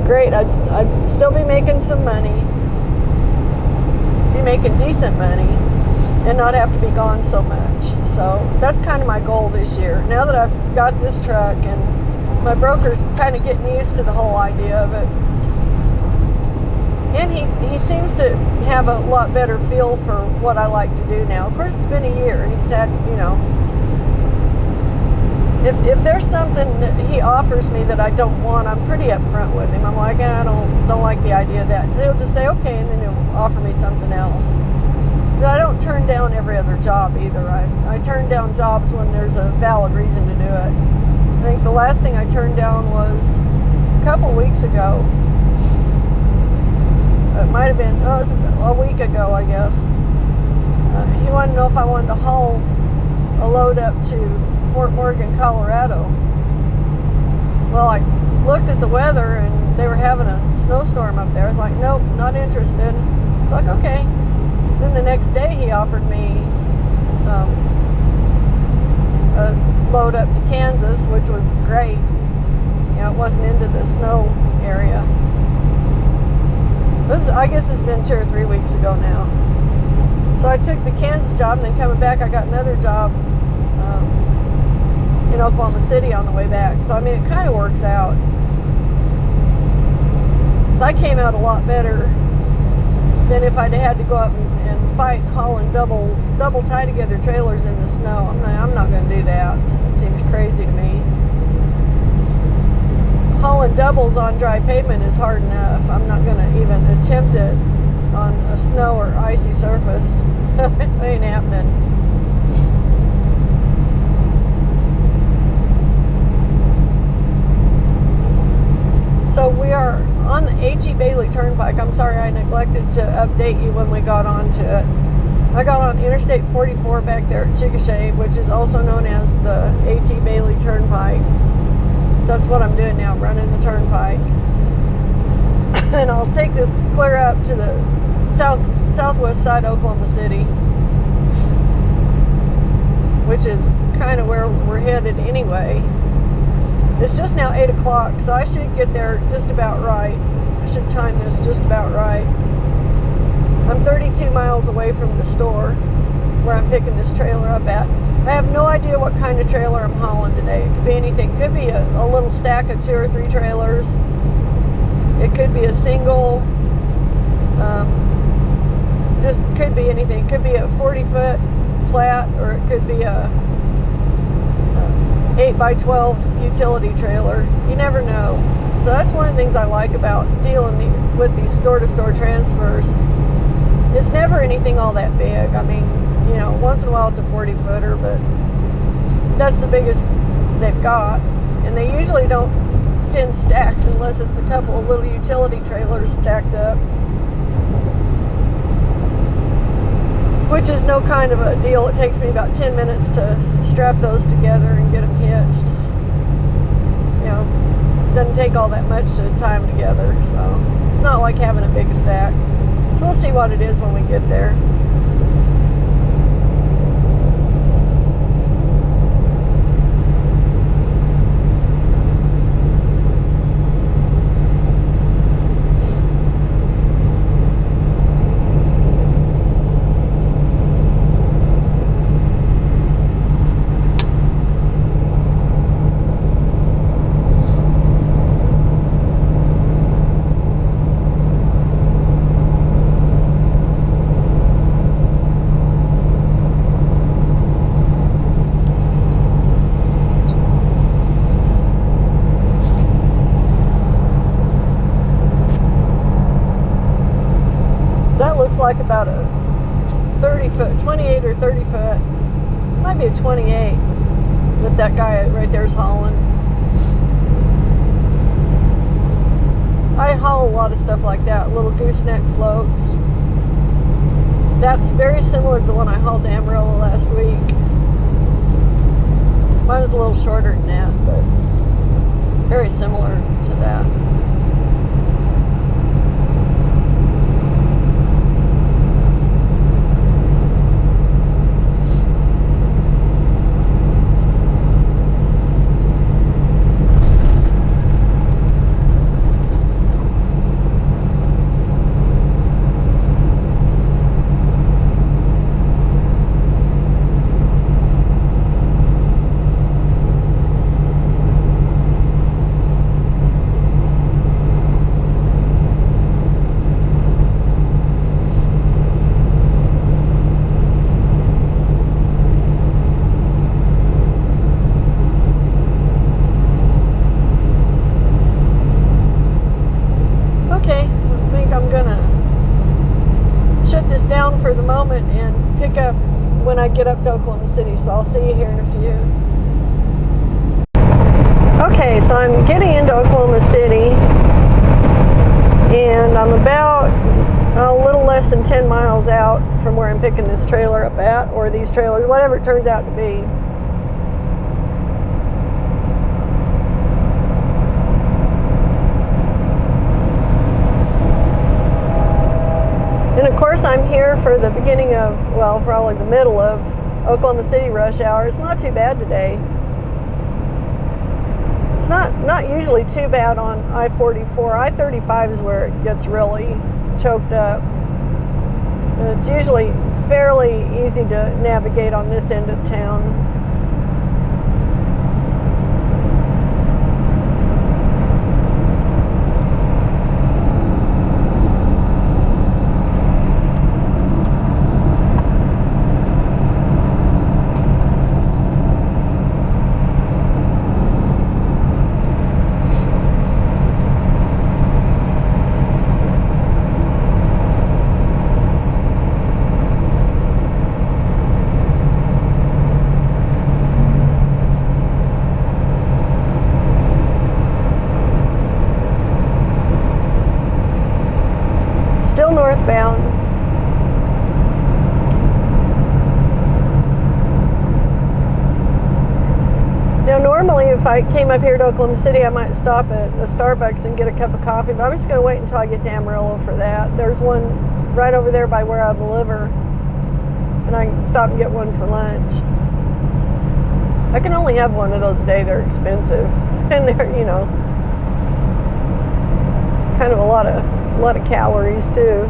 great. I'd still be making some money, be making decent money, and not have to be gone so much. So that's kind of my goal this year. Now that I've got this truck, and my broker's kind of getting used to the whole idea of it, and he seems to have a lot better feel for what I like to do now. Of course, it's been a year. He's had, you know, if there's something that he offers me that I don't want, I'm pretty upfront with him. I'm like, I don't like the idea of that. So he'll just say, okay, and then he'll offer me something else. But I don't turn down every other job either. I turn down jobs when there's a valid reason to do it. I think the last thing I turned down was a couple weeks ago. It might have been, it was a week ago, I guess. He wanted to know if I wanted to haul a load up to Fort Morgan, Colorado. Well, I looked at the weather, and they were having a snowstorm up there. I was like, nope, not interested. It's like, okay. Then the next day he offered me a load up to Kansas, which was great. You know, it wasn't into the snow area. I guess it's been 2 or 3 weeks ago now. So I took the Kansas job, and then coming back, I got another job in Oklahoma City on the way back. So I mean, it kind of works out. So I came out a lot better than if I'd had to go up and fight hauling double tie together trailers in the snow. I'm not going to do that. It seems crazy to me. Hauling doubles on dry pavement is hard enough. I'm not going to even attempt it on a snow or icy surface. It ain't happening. So we are on the H.E. Bailey Turnpike. I'm sorry I neglected to update you when we got onto it. I got on Interstate 44 back there at Chickasha, which is also known as the H.E. Bailey Turnpike. That's what I'm doing now, running the turnpike. And I'll take this clear up to the southwest side of Oklahoma City, which is kind of where we're headed anyway. It's just now 8 o'clock, so I should get there just about right. I should time this just about right. I'm 32 miles away from the store where I'm picking this trailer up at. I have no idea what kind of trailer I'm hauling today. It could be anything. It could be a little stack of 2 or 3 trailers. It could be a single. Just could be anything. It could be a 40-foot flat, or it could be a 8x12 utility trailer. You never know. So that's one of the things I like about dealing with these store-to-store transfers. It's never anything all that big. I mean, you know, once in a while it's a 40-footer, but that's the biggest they've got. and they usually don't send stacks unless it's a couple of little utility trailers stacked up, which is no kind of a deal. It takes me about 10 minutes to strap those together and get them hitched. You know, doesn't take all that much to tie them together, so it's not like having a big stack. So we'll see what it is when we get there. Like about a 30 foot, 28 or 30 foot, might be a 28 that that guy right there is hauling. I haul a lot of stuff like that, little gooseneck floats. That's very similar to the one I hauled to Amarillo last week. Mine was a little shorter than that, but very similar to that. For the moment and pick up when I get up to Oklahoma City, so I'll see you here in a few. Okay, so I'm getting into Oklahoma City and I'm about a little less than 10 miles out from where I'm picking this trailer up at, or these trailers, whatever it turns out to be. And of course I'm here for the beginning of, well, probably the middle of Oklahoma City rush hour. It's not too bad today. It's not usually too bad on I-44. I-35 is where it gets really choked up. It's usually fairly easy to navigate on this end of town. Still northbound. Now normally if I came up here to Oklahoma City, I might stop at a Starbucks and get a cup of coffee, but I'm just going to wait until I get to Amarillo for that. There's one right over there by where I deliver, and I can stop and get one for lunch. I can only have one of those a day. They're expensive, and they're, you know, it's kind of a lot of calories too.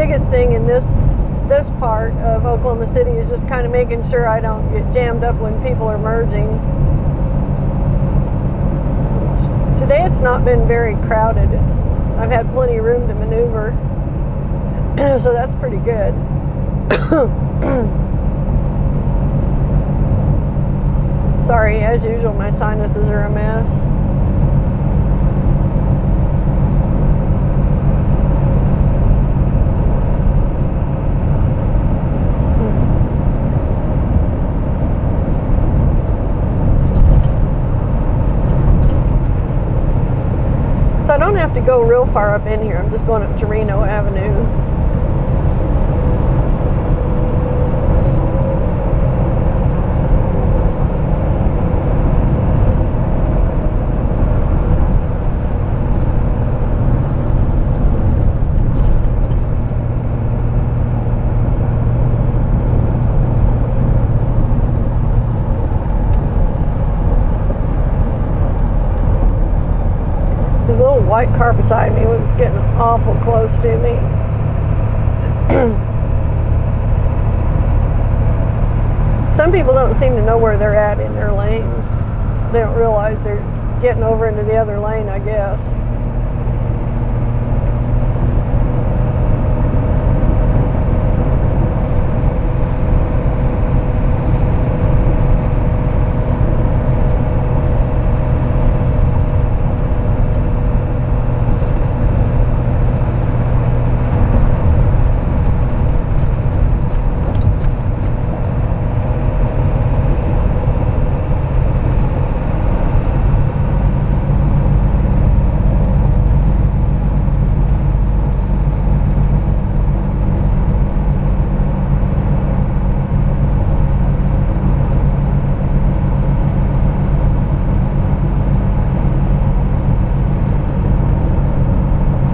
biggest thing in this part of Oklahoma City is just kind of making sure I don't get jammed up when people are merging. Today it's not been very crowded. I've had plenty of room to maneuver, so that's pretty good. Sorry, as usual, my sinuses are a mess. So I don't have to go real far up in here. I'm just going up to Reno Avenue. This little white car beside me was getting awful close to me. Some people don't seem to know where they're at in their lanes. They don't realize they're getting over into the other lane, I guess.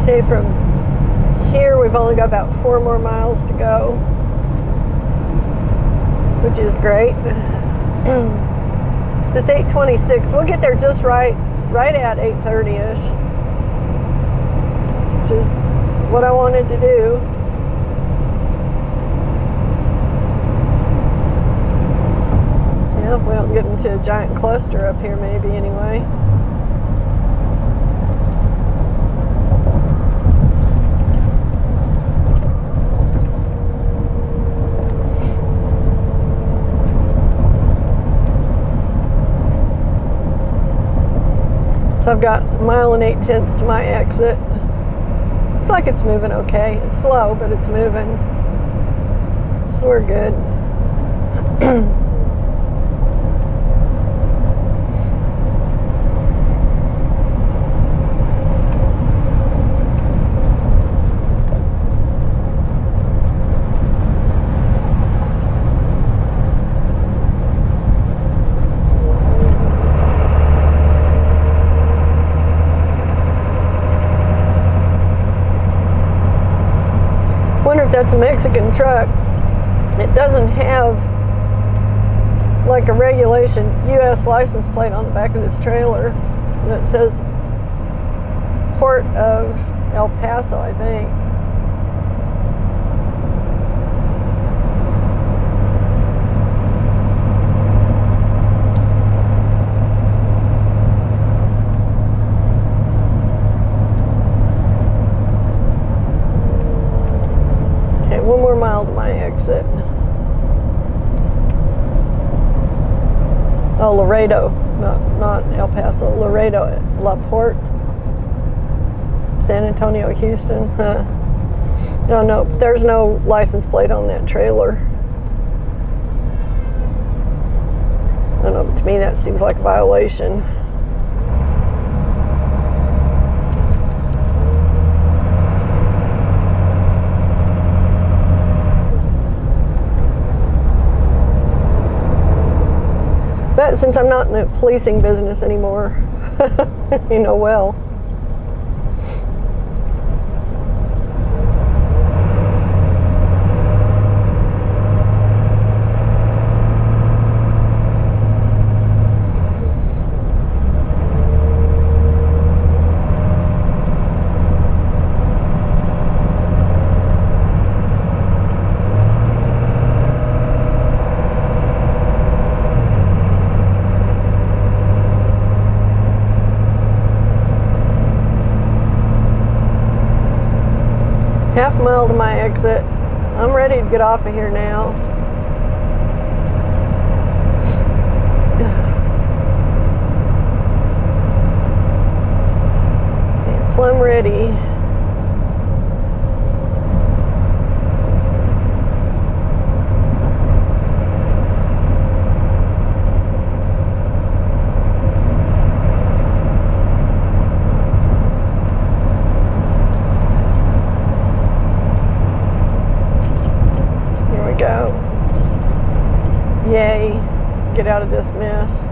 Okay, from here we've only got about 4 more miles to go, which is great. It's 8:26. We'll get there just right at 8:30-ish, which is what I wanted to do. Yeah, we don't get into a giant cluster up here maybe anyway. So I've got 1 mile and 8/10 to my exit. Looks like it's moving okay. It's slow, but it's moving. So we're good. Wonder if that's a Mexican truck. It doesn't have like a regulation U.S. license plate on the back of this trailer that says Port of El Paso, I think. Okay, 1 more mile to my exit. Oh, Laredo, not El Paso, Laredo, La Porte, San Antonio, Houston. No, there's no license plate on that trailer. I don't know, but to me that seems like a violation. But since I'm not in the policing business anymore, you know well. Half mile to my exit. I'm ready to get off of here now. And plumb ready. Yay, get out of this mess.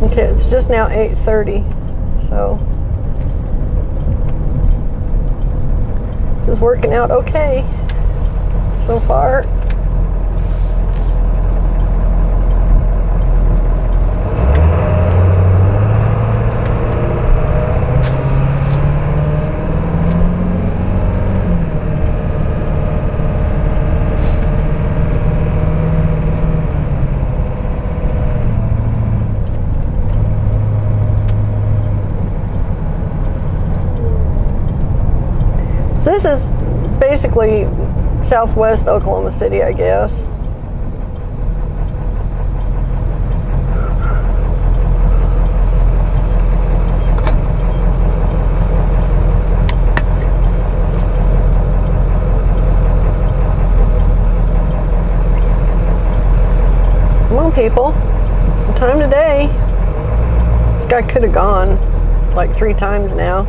Okay, it's just now 8:30, so this is working out okay so far. So this is basically southwest Oklahoma City, I guess. Come on, people. Some time today. This guy could have gone like 3 times now.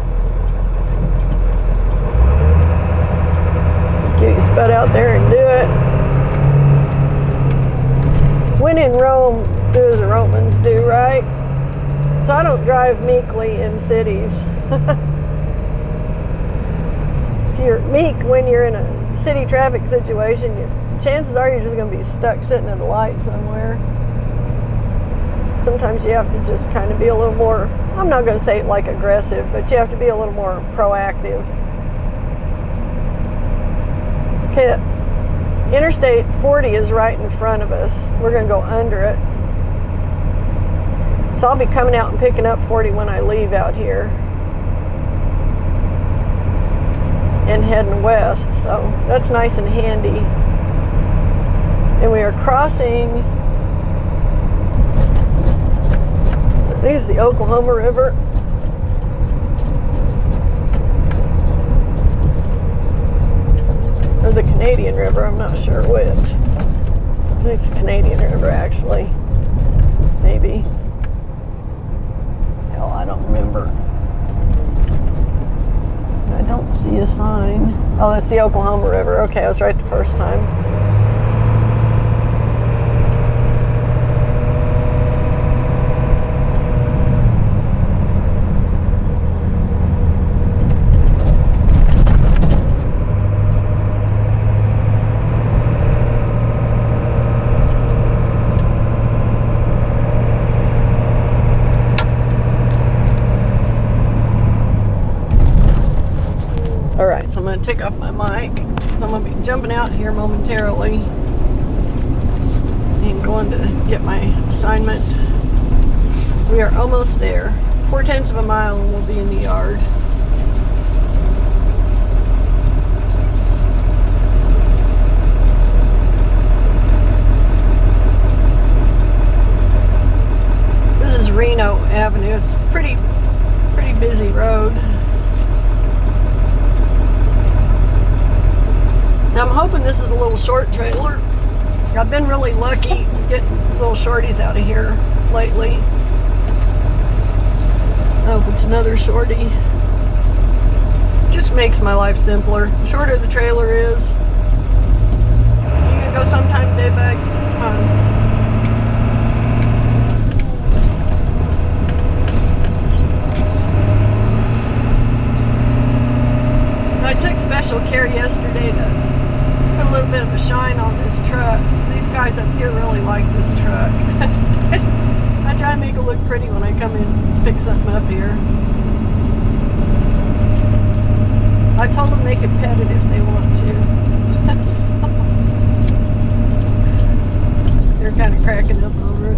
Get his butt out there and do it. When in Rome, do as the Romans do, right? So I don't drive meekly in cities. If you're meek when you're in a city traffic situation, chances are you're just going to be stuck sitting at a light somewhere. Sometimes you have to just kind of be a little more, I'm not going to say like aggressive, but you have to be a little more proactive. Okay, Interstate 40 is right in front of us. We're going to go under it. So I'll be coming out and picking up 40 when I leave out here and heading west. So that's nice and handy. And we are crossing, this is the Oklahoma River. Or the Canadian River, I'm not sure which. I think it's the Canadian River, actually. Maybe. Hell, I don't remember. I don't see a sign. Oh, that's the Oklahoma River. Okay, I was right the first time. Alright, so I'm going to take off my mic. So I'm going to be jumping out here momentarily and going to get my assignment. We are almost there. 4/10 of a mile and we'll be in the yard. This is Reno Avenue. It's a pretty busy road. I'm hoping this is a little short trailer. I've been really lucky getting little shorties out of here lately. Oh, it's another shorty. Just makes my life simpler. The shorter the trailer is. You gonna go sometime today, bag? Come on. I took special care yesterday to put a little bit of a shine on this truck. These guys up here really like this truck. I try to make it look pretty when I come in and pick something up here. I told them they could pet it if they want to. They're kind of cracking up over it.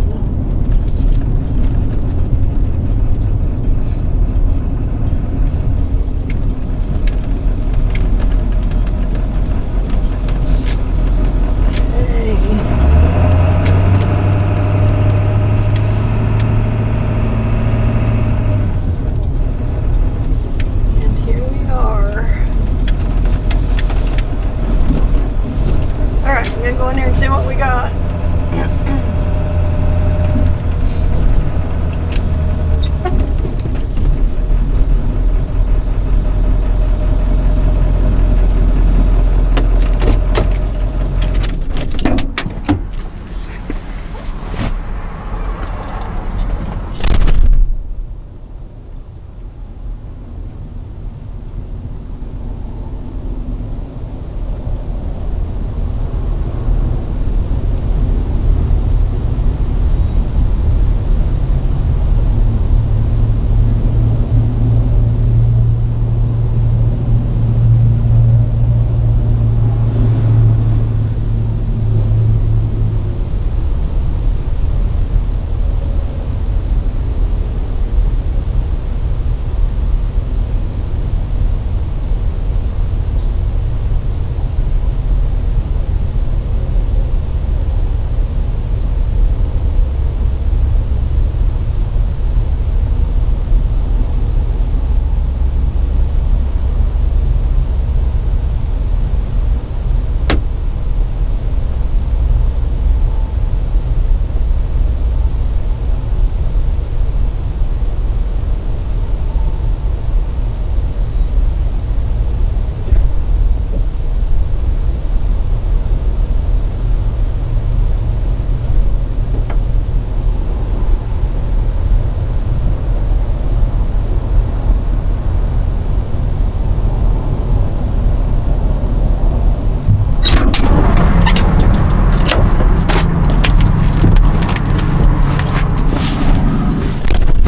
Go in here and see what we got.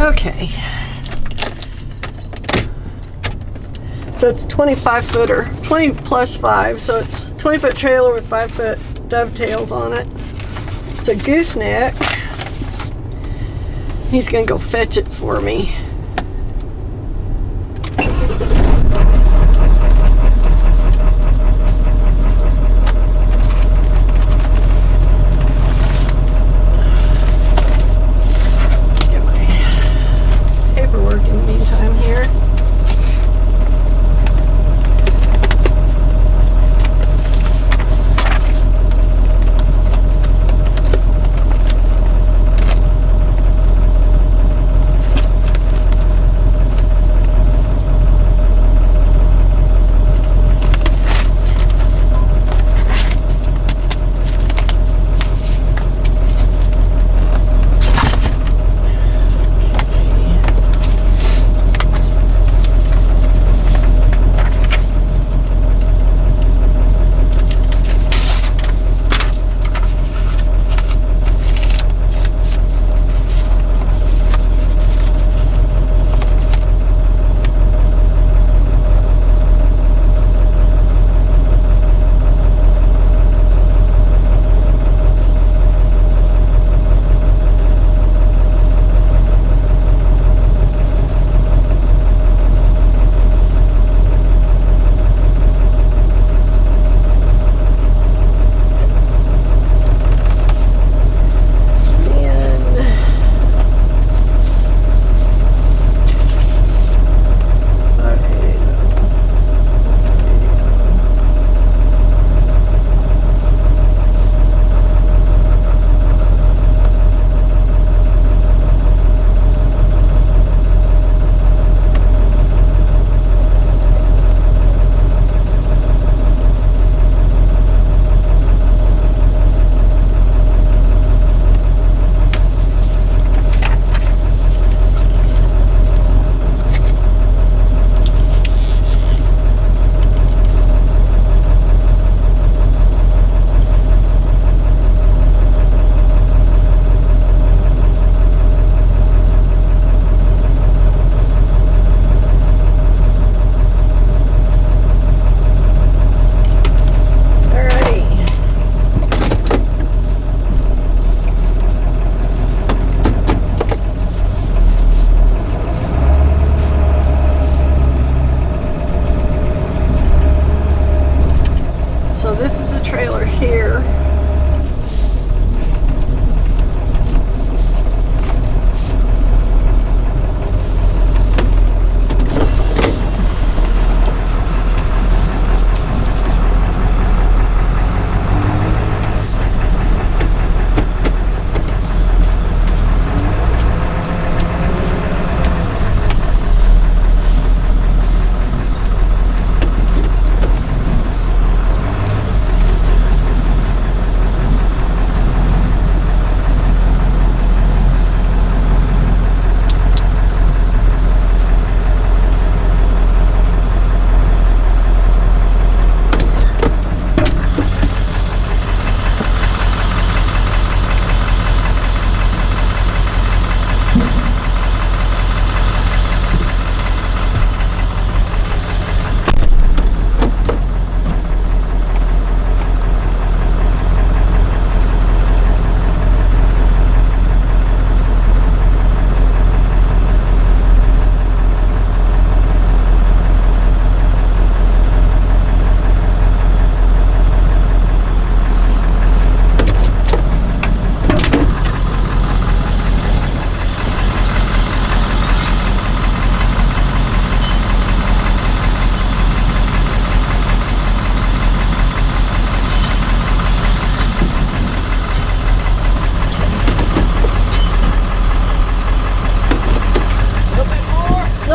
Okay. So it's 25 footer, 20 plus 5, so it's 20-foot trailer with 5-foot dovetails on it. It's a gooseneck. He's gonna go fetch it for me.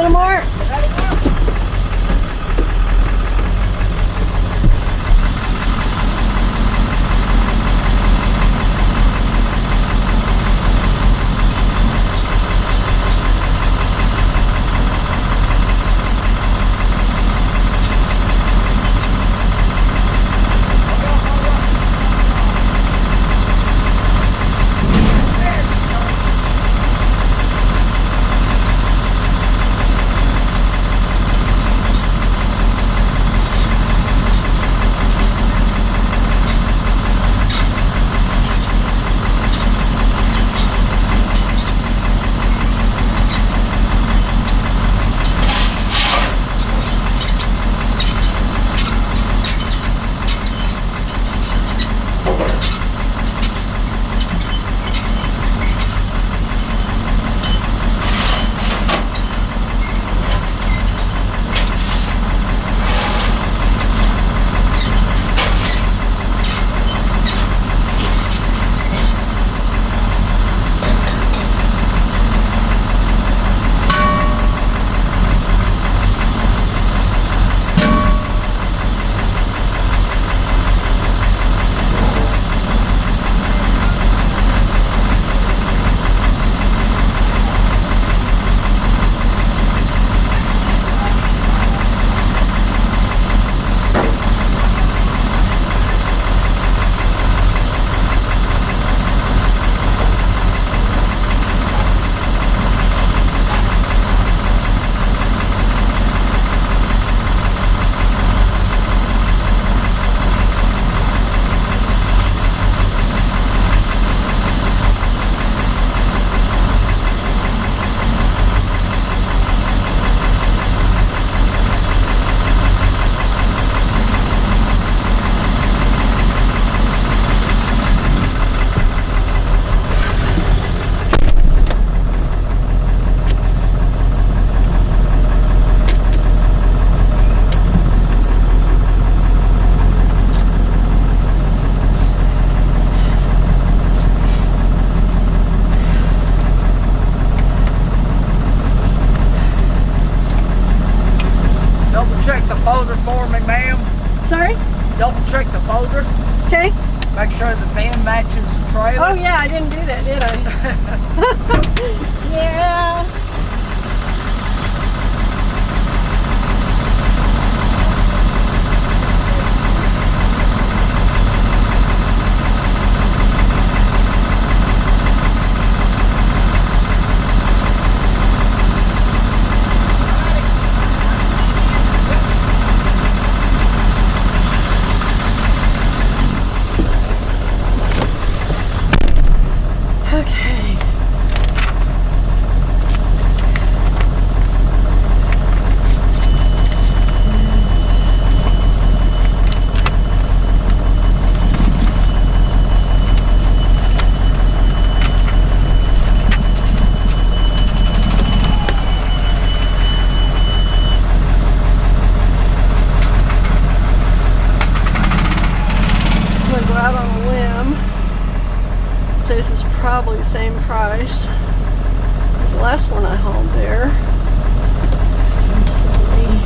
That'll mark. Folder for me, ma'am. Sorry? Double check the folder. Okay. Make sure the VIN matches the trailer. Oh yeah, I didn't do that, did I? Yeah. Okay. I'm gonna go out on a limb. Say this is probably the same price as the last one I hauled there. Let's see.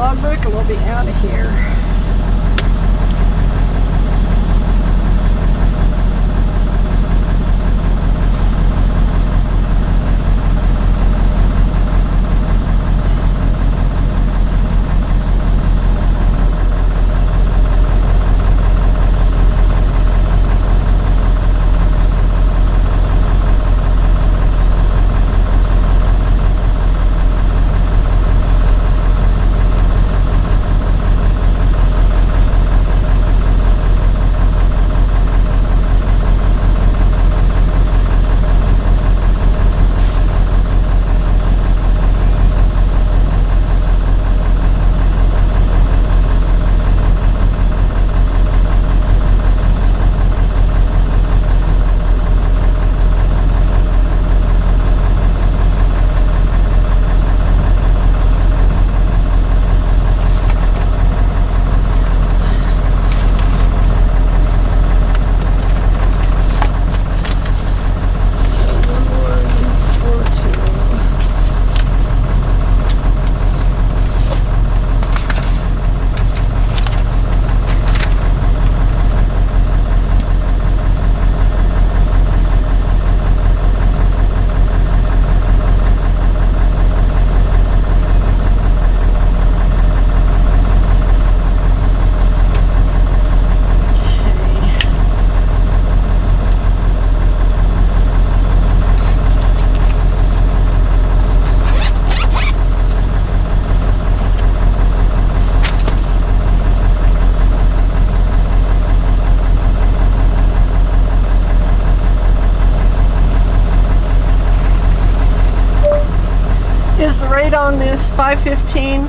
logbook and we'll be out of here. Is the rate on this $5.15?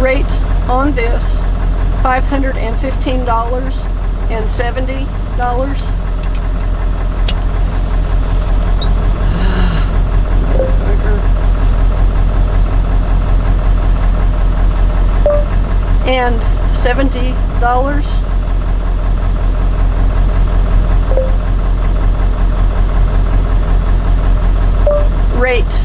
Rate on this $515.70. And $70. Rate.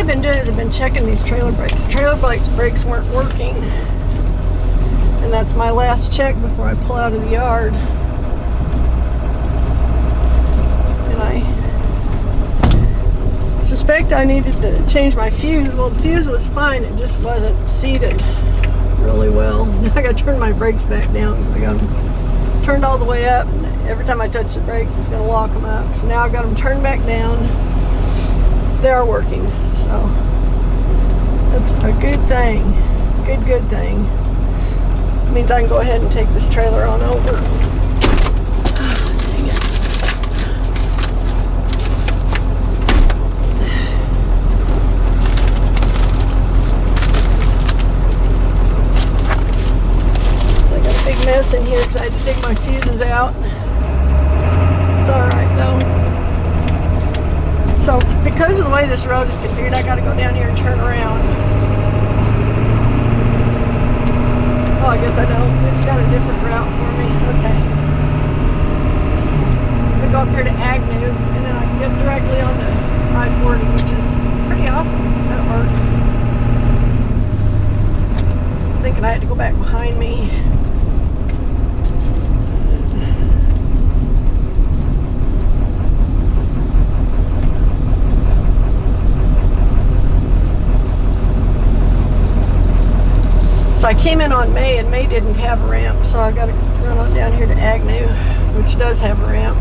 I've been doing is I've been checking these trailer brakes. Trailer brakes weren't working. And that's my last check before I pull out of the yard. And I suspect I needed to change my fuse. Well, the fuse was fine. It just wasn't seated really well. I got to turn my brakes back down because I got them turned all the way up. And every time I touch the brakes, it's going to lock them up. So now I've got them turned back down. They are working. So that's a good thing. Good thing. It means I can go ahead and take this trailer on over. Dang it. I got a big mess in here because I had to dig my fuses out. It's alright though. So because of the way this road is configured, I got to go down here and turn around. Oh, I guess I don't. It's got a different route for me. Okay. I go up here to Agnew, and then I can get directly onto I-40, which is pretty awesome. That works. I was thinking I had to go back behind me. So I came in on May, and May didn't have a ramp, so I've got to run on down here to Agnew, which does have a ramp.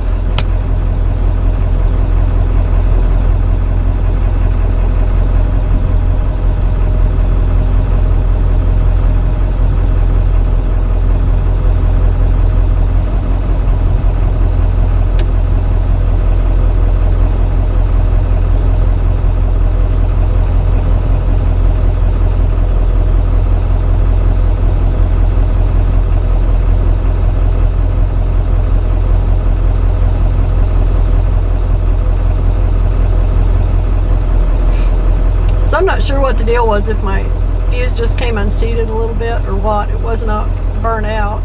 I'm not sure what the deal was, if my fuse just came unseated a little bit or what. It was not burnt out,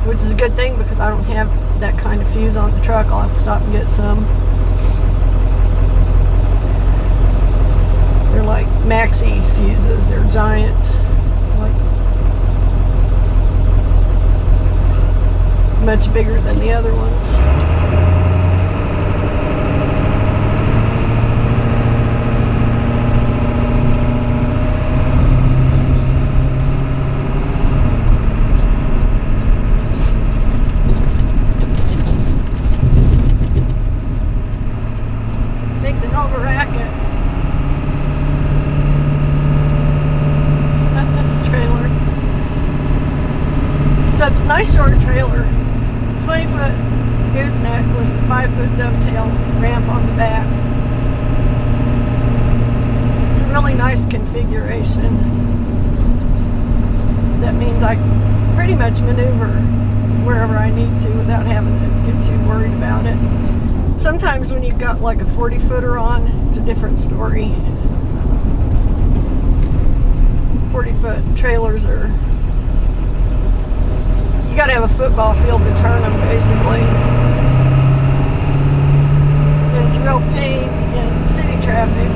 which is a good thing because I don't have that kind of fuse on the truck. I'll have to stop and get some. They're like maxi fuses. They're giant, like much bigger than the other ones. It's a nice short trailer, 20-foot gooseneck with a 5-foot dovetail ramp on the back. It's a really nice configuration. That means I can pretty much maneuver wherever I need to without having to get too worried about it. Sometimes when you've got like a 40-footer on, it's a different story. 40-foot trailers are... You gotta have a football field to turn them, basically. And it's a real pain in city traffic,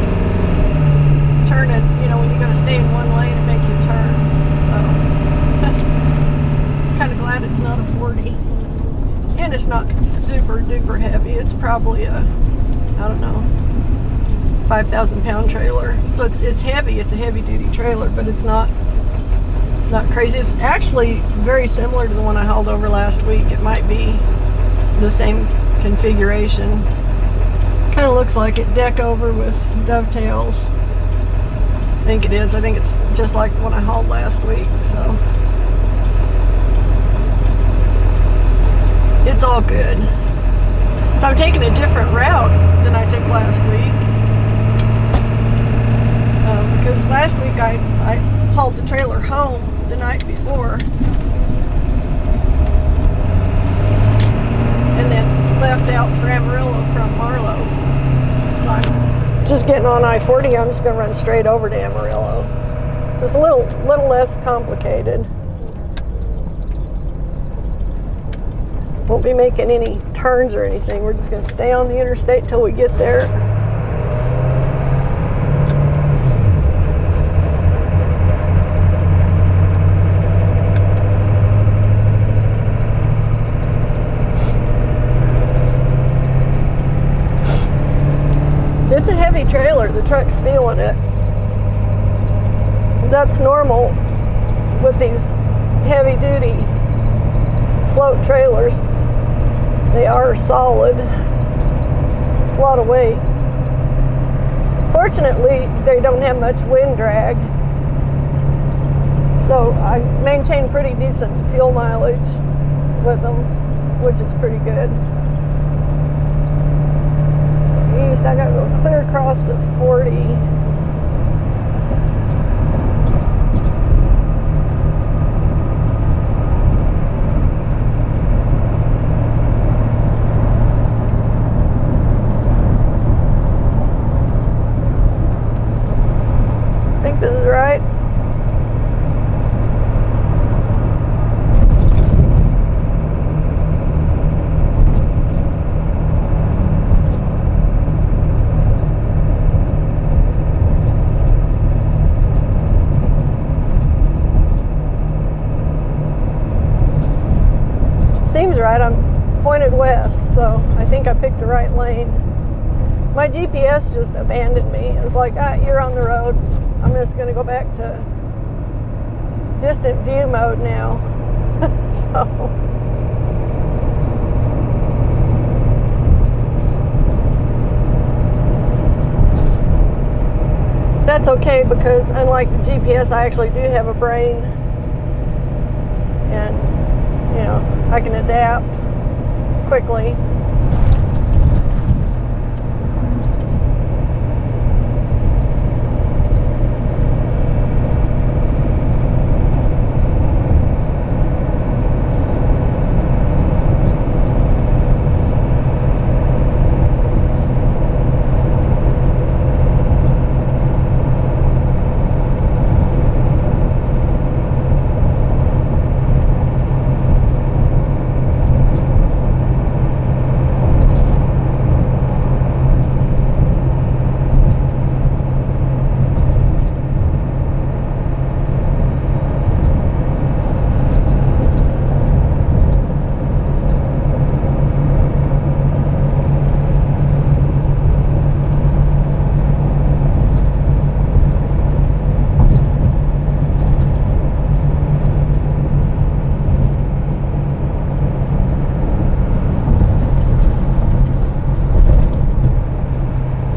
turning, when you gotta stay in one lane and make you turn. So, kind of glad it's not a 40. And it's not super duper heavy. It's probably a, I don't know, 5,000-pound trailer. So it's heavy. It's a heavy duty trailer, but it's not crazy. It's actually very similar to the one I hauled over last week. It might be the same configuration. Kind of looks like it, deck over with dovetails. I think it is. I think it's just like the one I hauled last week. So it's all good. So I'm taking a different route than I took last week. Because last week I hauled the trailer home the night before and then left out for Amarillo from Marlow. So I'm just getting on I-40. I'm just going to run straight over to Amarillo. So it's a little less complicated. Won't be making any turns or anything. We're just going to stay on the interstate till we get there. truck's feeling it. That's normal with these heavy-duty float trailers. They are solid, a lot of weight. Fortunately, they don't have much wind drag, so I maintain pretty decent fuel mileage with them, which is pretty good. East, I gotta go clear across to 40. I think this is right. Seems right. I'm pointed west, so I think I picked the right lane. My GPS just abandoned me. It's like, you're on the road. I'm just going to go back to distant view mode now. So that's okay, because unlike the GPS, I actually do have a brain, and you know, I can adapt quickly.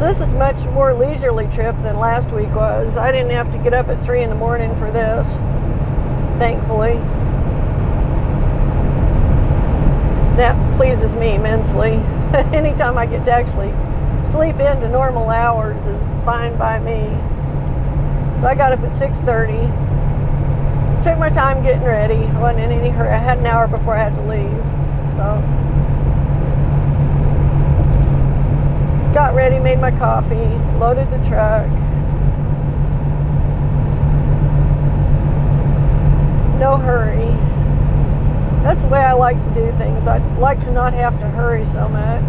This is much more leisurely trip than last week was. I didn't have to get up at 3 in the morning for this, thankfully. That pleases me immensely. Anytime I get to actually sleep into normal hours is fine by me. So I got up at 6:30. Took my time getting ready. I wasn't in any hurry. I had an hour before I had to leave. So got ready, made my coffee, loaded the truck. No hurry. That's the way I like to do things. I like to not have to hurry so much.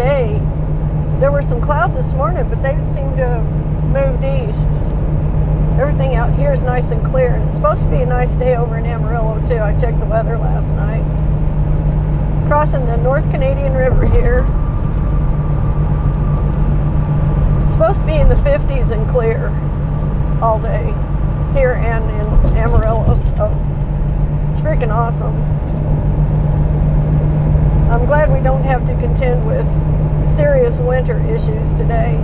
today. There were some clouds this morning, but they seem to have moved east. Everything out here is nice and clear, and it's supposed to be a nice day over in Amarillo too. I checked the weather last night. Crossing the North Canadian River here. It's supposed to be in the 50s and clear all day here and in Amarillo, so it's freaking awesome. I'm glad we don't have to contend with serious winter issues today.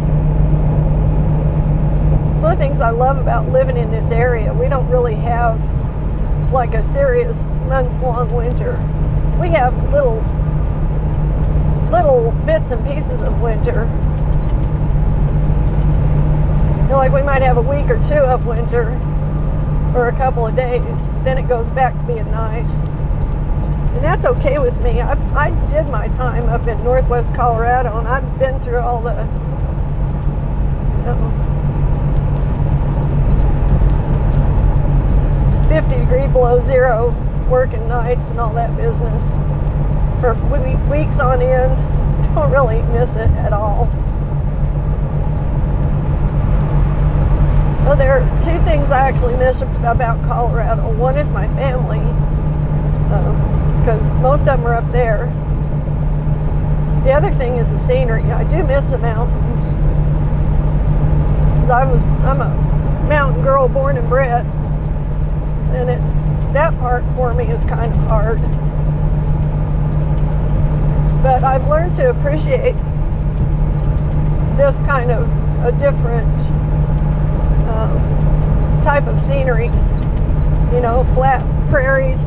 It's one of the things I love about living in this area. We don't really have like a serious months-long winter. We have little bits and pieces of winter. You know, like we might have a week or two of winter or a couple of days, then it goes back to being nice. And that's okay with me. I did my time up in northwest Colorado, and I've been through all the 50-degree below zero working nights and all that business for weeks on end. Don't really miss it at all. Well, there are two things I actually miss about Colorado. One is my family, because most of them are up there. The other thing is the scenery. I do miss the mountains. I'm a mountain girl born and bred, and that part for me is kind of hard. But I've learned to appreciate this kind of a different type of scenery. You know, flat prairies,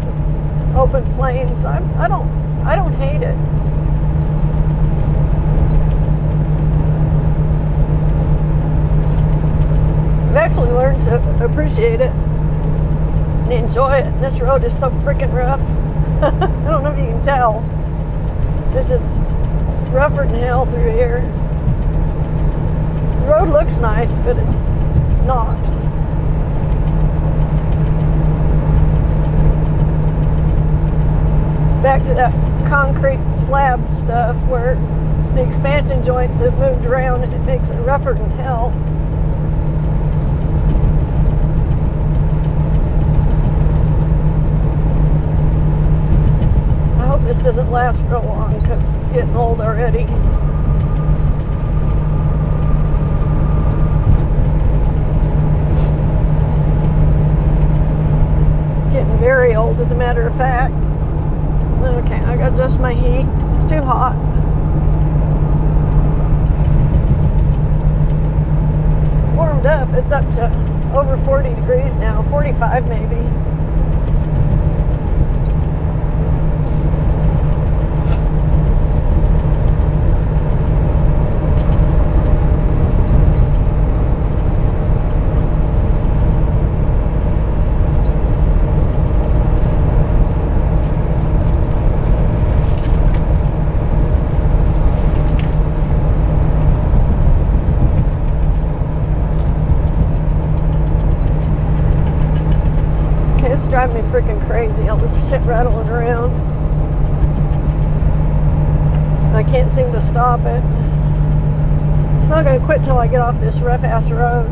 open plains. I don't hate it. I've actually learned to appreciate it and enjoy it. This road is so freaking rough. I don't know if you can tell. It's just rougher than hell through here. The road looks nice, but it's not. Back to that concrete slab stuff where the expansion joints have moved around and it makes it rougher than hell. I hope this doesn't last real long because it's getting old already. Getting very old, as a matter of fact. Okay, I gotta adjust my heat. It's too hot. Warmed up. It's up to over 40 degrees now, 45 maybe. It's driving me freaking crazy, all this shit rattling around. I can't seem to stop it. It's not going to quit till I get off this rough ass road.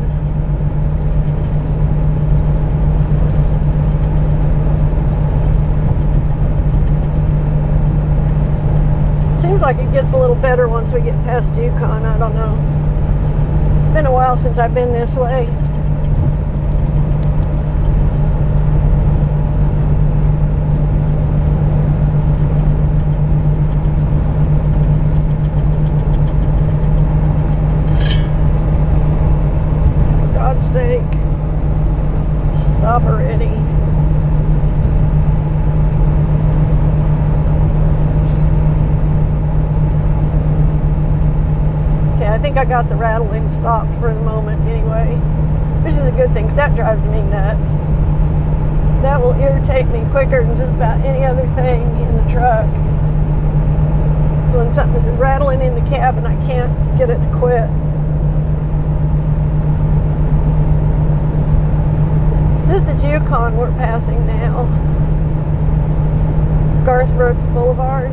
Seems like it gets a little better once we get past Yukon. I don't know. It's been a while since I've been this way. Sake. Stop already. Okay, I think I got the rattling stopped for the moment anyway. Which is a good thing, because that drives me nuts. That will irritate me quicker than just about any other thing in the truck. So when something is rattling in the cabin, I can't get it to quit. This is Yukon we're passing now. Garth Brooks Boulevard.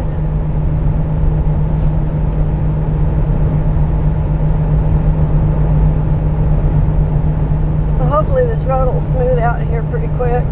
this road will smooth out here pretty quick.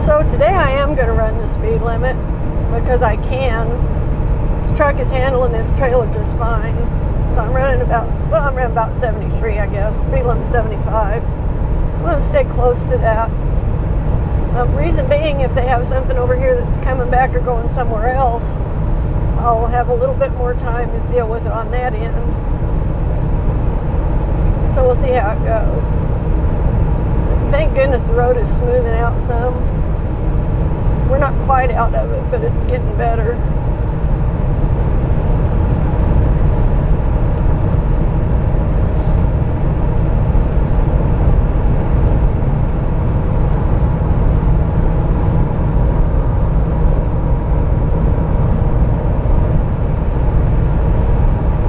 So today I am going to run the speed limit because I can. This truck is handling this trailer just fine. So I'm running about 73, I guess. Speed limit 75. I'm going to stay close to that. Reason being, if they have something over here that's coming back or going somewhere else, I'll have a little bit more time to deal with it on that end. So we'll see how it goes. Thank goodness the road is smoothing out some. We're not quite out of it, but it's getting better.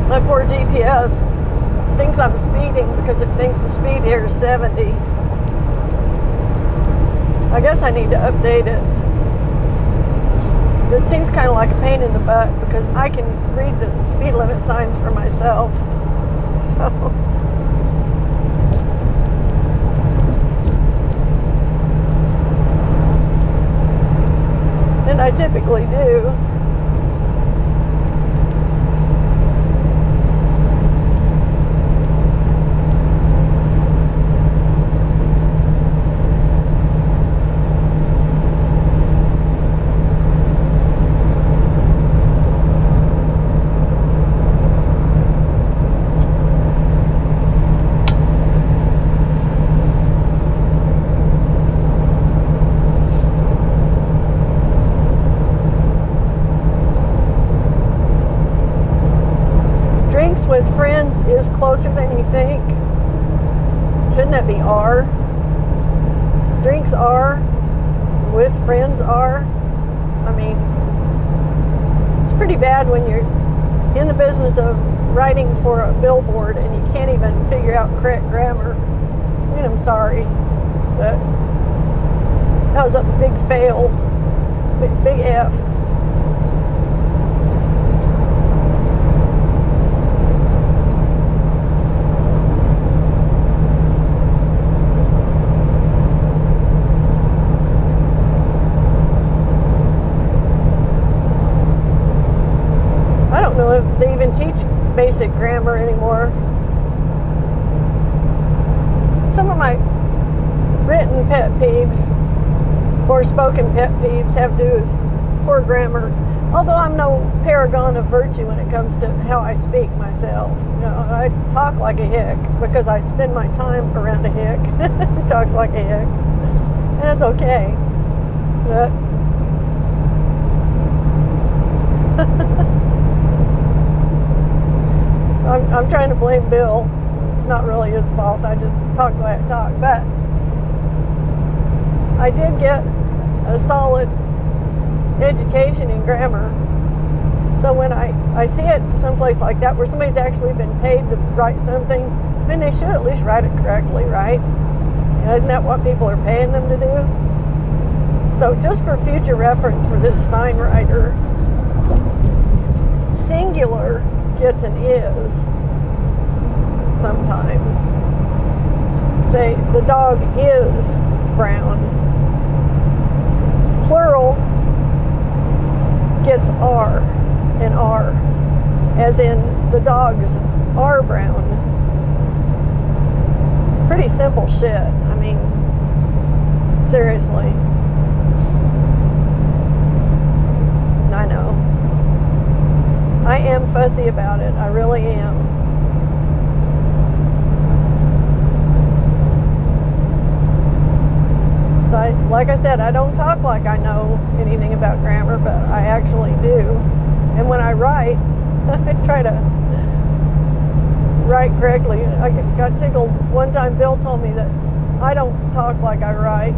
My poor GPS thinks I'm speeding because it thinks the speed here is 70. I guess I need to update it. It seems kind of like a pain in the butt because I can read the speed limit signs for myself. So, and I typically do. With friends is closer than you think. Shouldn't that be R? Drinks are, with friends are. I mean, it's pretty bad when you're in the business of writing for a billboard and you can't even figure out correct grammar. I mean, I'm sorry, but that was a big fail. Big F. They even teach basic grammar anymore. Some of my written pet peeves or spoken pet peeves have to do with poor grammar. Although I'm no paragon of virtue when it comes to how I speak myself. You know, I talk like a hick because I spend my time around a hick who talks like a hick. And that's okay. But I'm trying to blame Bill. It's not really his fault. I just talk the way I talk. But I did get a solid education in grammar. So when I see it someplace like that where somebody's actually been paid to write something, I mean, they should at least write it correctly, right? Isn't that what people are paying them to do? So just for future reference for this sign writer, singular gets an is sometimes. Say, the dog is brown. Plural gets are, and are, as in the dogs are brown. Pretty simple shit. I mean, seriously. I know. I am fussy about it. I really am. like I said, I don't talk like I know anything about grammar, but I actually do. And when I write, I try to write correctly. I got tickled one time. Bill told me that I don't talk like I write.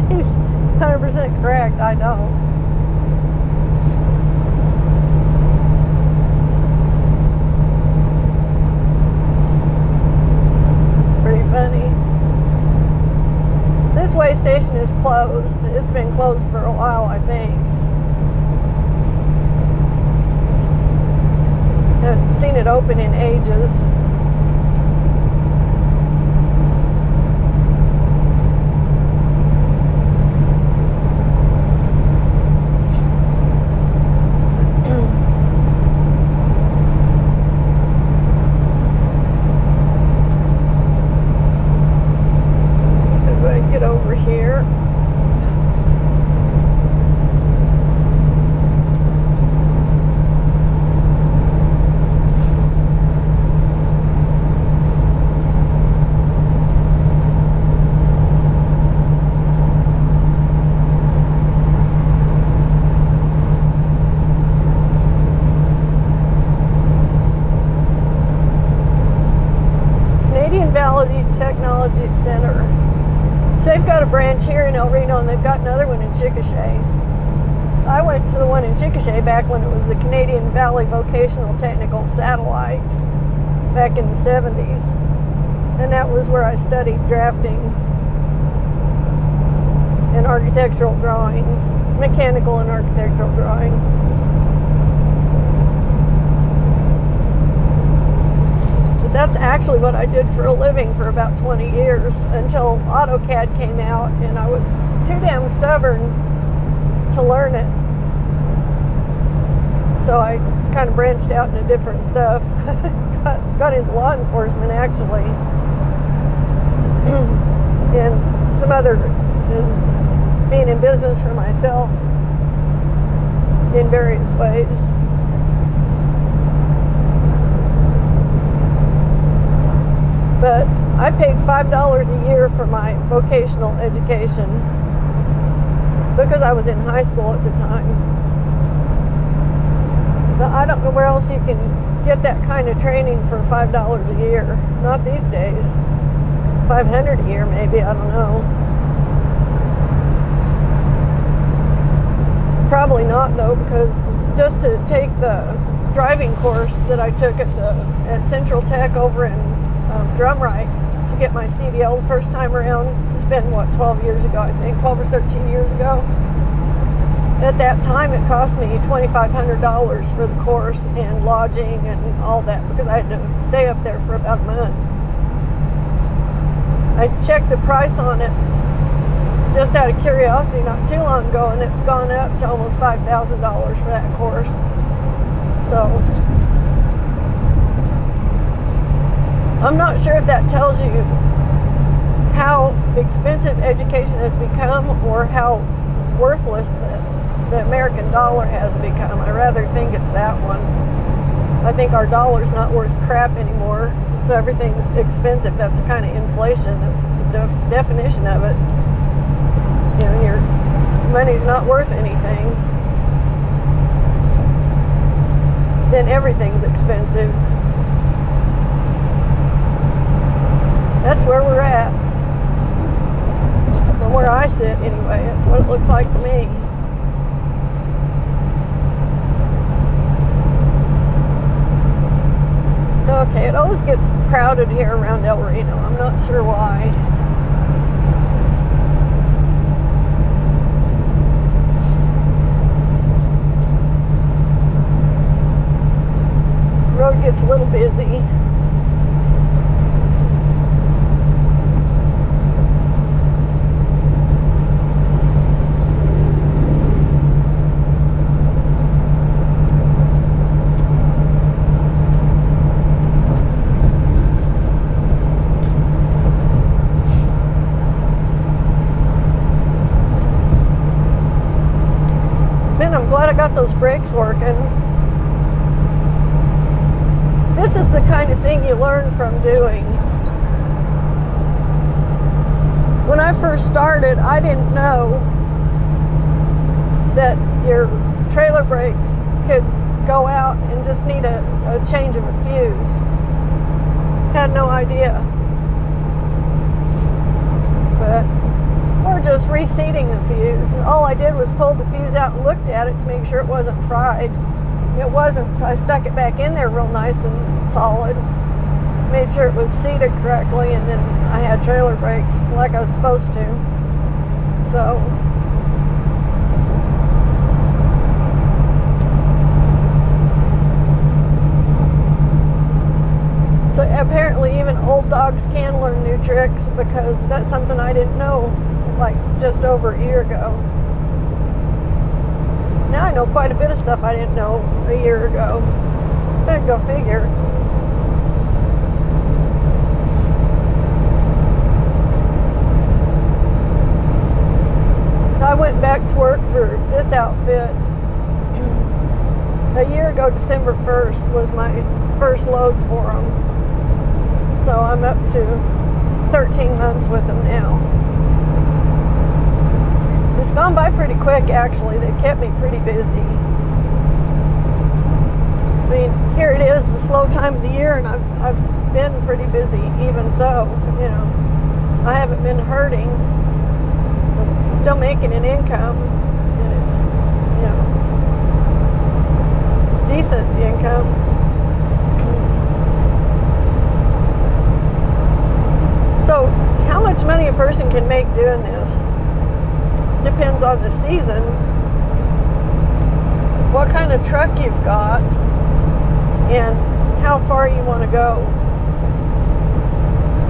He's 100% correct, I know. Pretty funny. This way station is closed. It's been closed for a while, I think. Haven't seen it open in ages. Get over here. Canadian Valley Technology Center. So they've got a branch here in El Reno, and they've got another one in Chickasha. I went to the one in Chickasha back when it was the Canadian Valley Vocational Technical Satellite back in the 70s. And that was where I studied drafting and architectural drawing, mechanical and architectural drawing. That's actually what I did for a living for about 20 years until AutoCAD came out, and I was too damn stubborn to learn it. So I kind of branched out into different stuff. got into law enforcement, actually, and some other, and being in business for myself in various ways. But I paid $5 a year for my vocational education because I was in high school at the time. But I don't know where else you can get that kind of training for $5 a year. Not these days. $500 a year maybe, I don't know. Probably not though, because just to take the driving course that I took at Central Tech over in Drumright to get my CDL the first time around. It's been, 12 years ago, I think, 12 or 13 years ago. At that time, it cost me $2,500 for the course and lodging and all that because I had to stay up there for about a month. I checked the price on it just out of curiosity not too long ago, and it's gone up to almost $5,000 for that course. So I'm not sure if that tells you how expensive education has become or how worthless the American dollar has become. I rather think it's that one. I think our dollar's not worth crap anymore, so everything's expensive. That's kind of inflation. That's the definition of it. You know, your money's not worth anything, then everything's expensive. That's where we're at. From where I sit, anyway. That's what it looks like to me. Okay, it always gets crowded here around El Reno. I'm not sure why. The road gets a little busy. I'm glad I got those brakes working. This is the kind of thing you learn from doing. when I first started, I didn't know that your trailer brakes could go out and just need a change of a fuse. Had no idea. But we're just reseating the fuse. All I did was pull the fuse out and looked at it to make sure it wasn't fried. It wasn't, so I stuck it back in there real nice and solid. Made sure it was seated correctly, and then I had trailer brakes like I was supposed to. So apparently even old dogs can learn new tricks, because that's something I didn't know like just over a year ago. Now I know quite a bit of stuff I didn't know a year ago. Go figure. I went back to work for this outfit a year ago. December 1st was my first load for them. So I'm up to 13 months with them now. It's gone by pretty quick, actually. They've kept me pretty busy. I mean, here it is, the slow time of the year, and I've been pretty busy even so. You know, I haven't been hurting. I'm still making an income, and it's, you know, decent income. So how much money a person can make doing this depends on the season, what kind of truck you've got, and how far you want to go.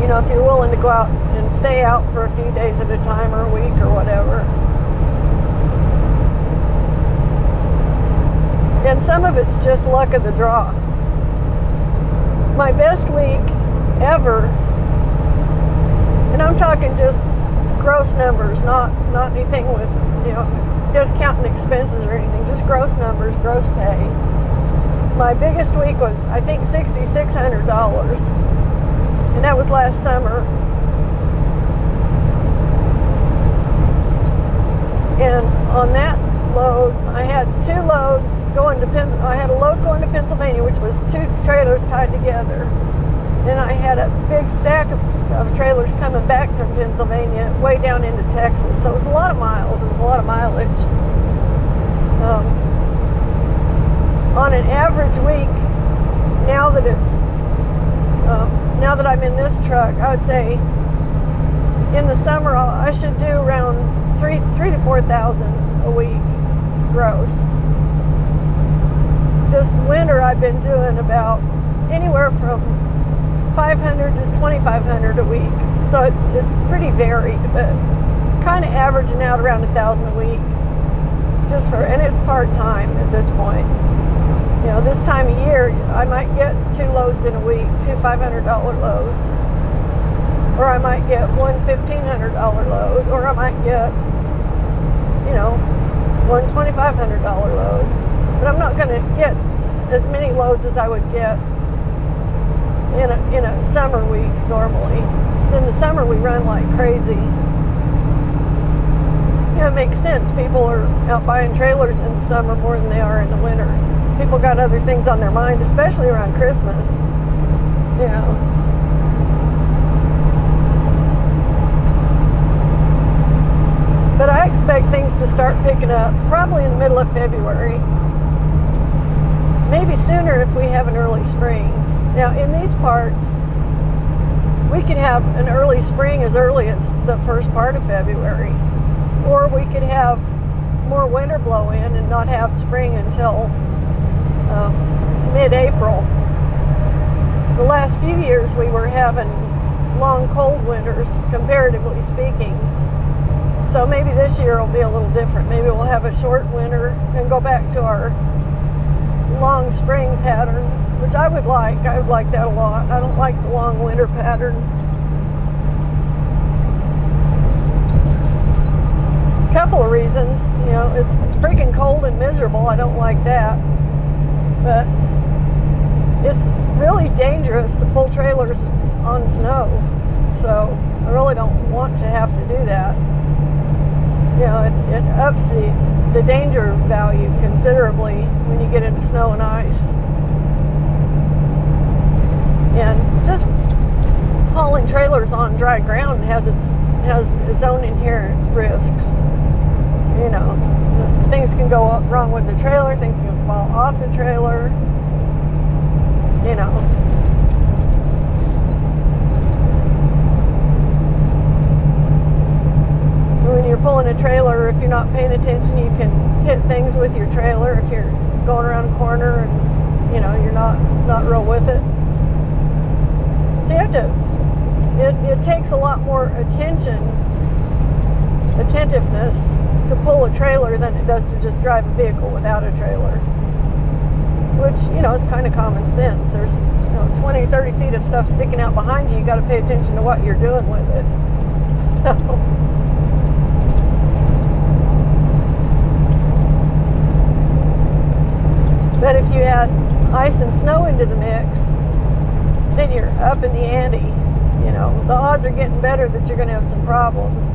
You know, if you're willing to go out and stay out for a few days at a time, or a week, or whatever. And some of it's just luck of the draw. My best week ever, and I'm talking just gross numbers, not anything with, you know, discounting expenses or anything, just gross numbers, gross pay. My biggest week was, I think, $6,600, and that was last summer. And on that load, I had two loads going to I had a load going to Pennsylvania, which was two trailers tied together. Then I had a big stack of trailers coming back from Pennsylvania way down into Texas. So it was a lot of miles. It was a lot of mileage. On an average week, now that I'm in this truck, I would say in the summer I should do around 3,000 to 4,000 a week gross. This winter I've been doing about anywhere from 500 to 2,500 a week. So it's pretty varied, but kind of averaging out around 1,000 a week. And it's part-time at this point. You know, this time of year, I might get two loads in a week, two $500 loads. Or I might get one $1,500 load, or I might get, you know, one $2,500 load. But I'm not going to get as many loads as I would get in a summer week normally. So in the summer we run like crazy. Yeah, it makes sense. People are out buying trailers in the summer more than they are in the winter. People got other things on their mind, especially around Christmas. You know. But I expect things to start picking up probably in the middle of February. Maybe sooner if we have an early spring. Now, in these parts, we could have an early spring as early as the first part of February. Or we could have more winter blow in and not have spring until mid-April. The last few years we were having long, cold winters, comparatively speaking. So maybe this year will be a little different. Maybe we'll have a short winter and go back to our long spring pattern, which I would like. I would like that a lot. I don't like the long winter pattern. Couple of reasons. You know, it's freaking cold and miserable. I don't like that. But it's really dangerous to pull trailers on snow. So I really don't want to have to do that. You know, it ups the danger value considerably when you get into snow and ice. And just hauling trailers on dry ground has its own inherent risks. You know, things can go wrong with the trailer, things can fall off the trailer. You know, when you're pulling a trailer, if you're not paying attention, you can hit things with your trailer if you're going around a corner and, you know, you're not real with it. So you have to, it takes a lot more attentiveness to pull a trailer than it does to just drive a vehicle without a trailer. Which, you know, is kind of common sense. There's, you know, 20, 30 feet of stuff sticking out behind you. You got to pay attention to what you're doing with it. But if you add ice and snow into the mix, then you're up in the ante. You know, the odds are getting better that you're going to have some problems.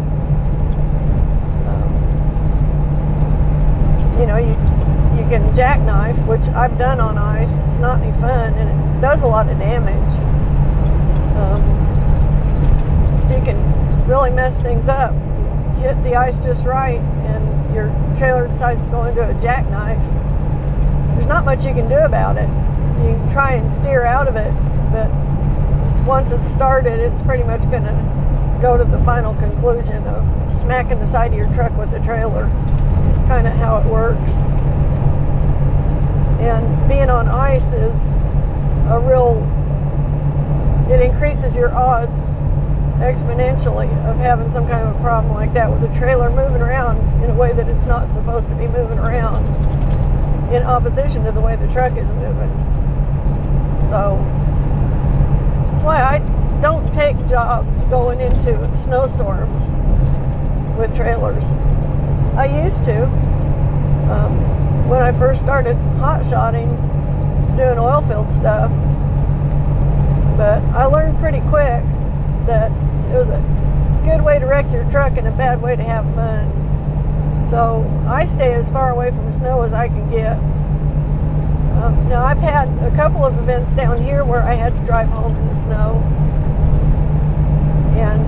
You know, you can jackknife, which I've done on ice. It's not any fun, and it does a lot of damage. So you can really mess things up. Hit the ice just right, and your trailer decides to go into a jackknife. There's not much you can do about it. You can try and steer out of it, but once it's started, it's pretty much going to go to the final conclusion of smacking the side of your truck with the trailer. It's kind of how it works. And being on ice is it increases your odds exponentially of having some kind of a problem like that with the trailer moving around in a way that it's not supposed to be moving around, in opposition to the way the truck is moving. So that's why I don't take jobs going into snowstorms with trailers. I used to. When I first started hot shotting, doing oil field stuff. But I learned pretty quick that it was a good way to wreck your truck and a bad way to have fun. So I stay as far away from snow as I can get. Now I've had a couple of events down here where I had to drive home in the snow. And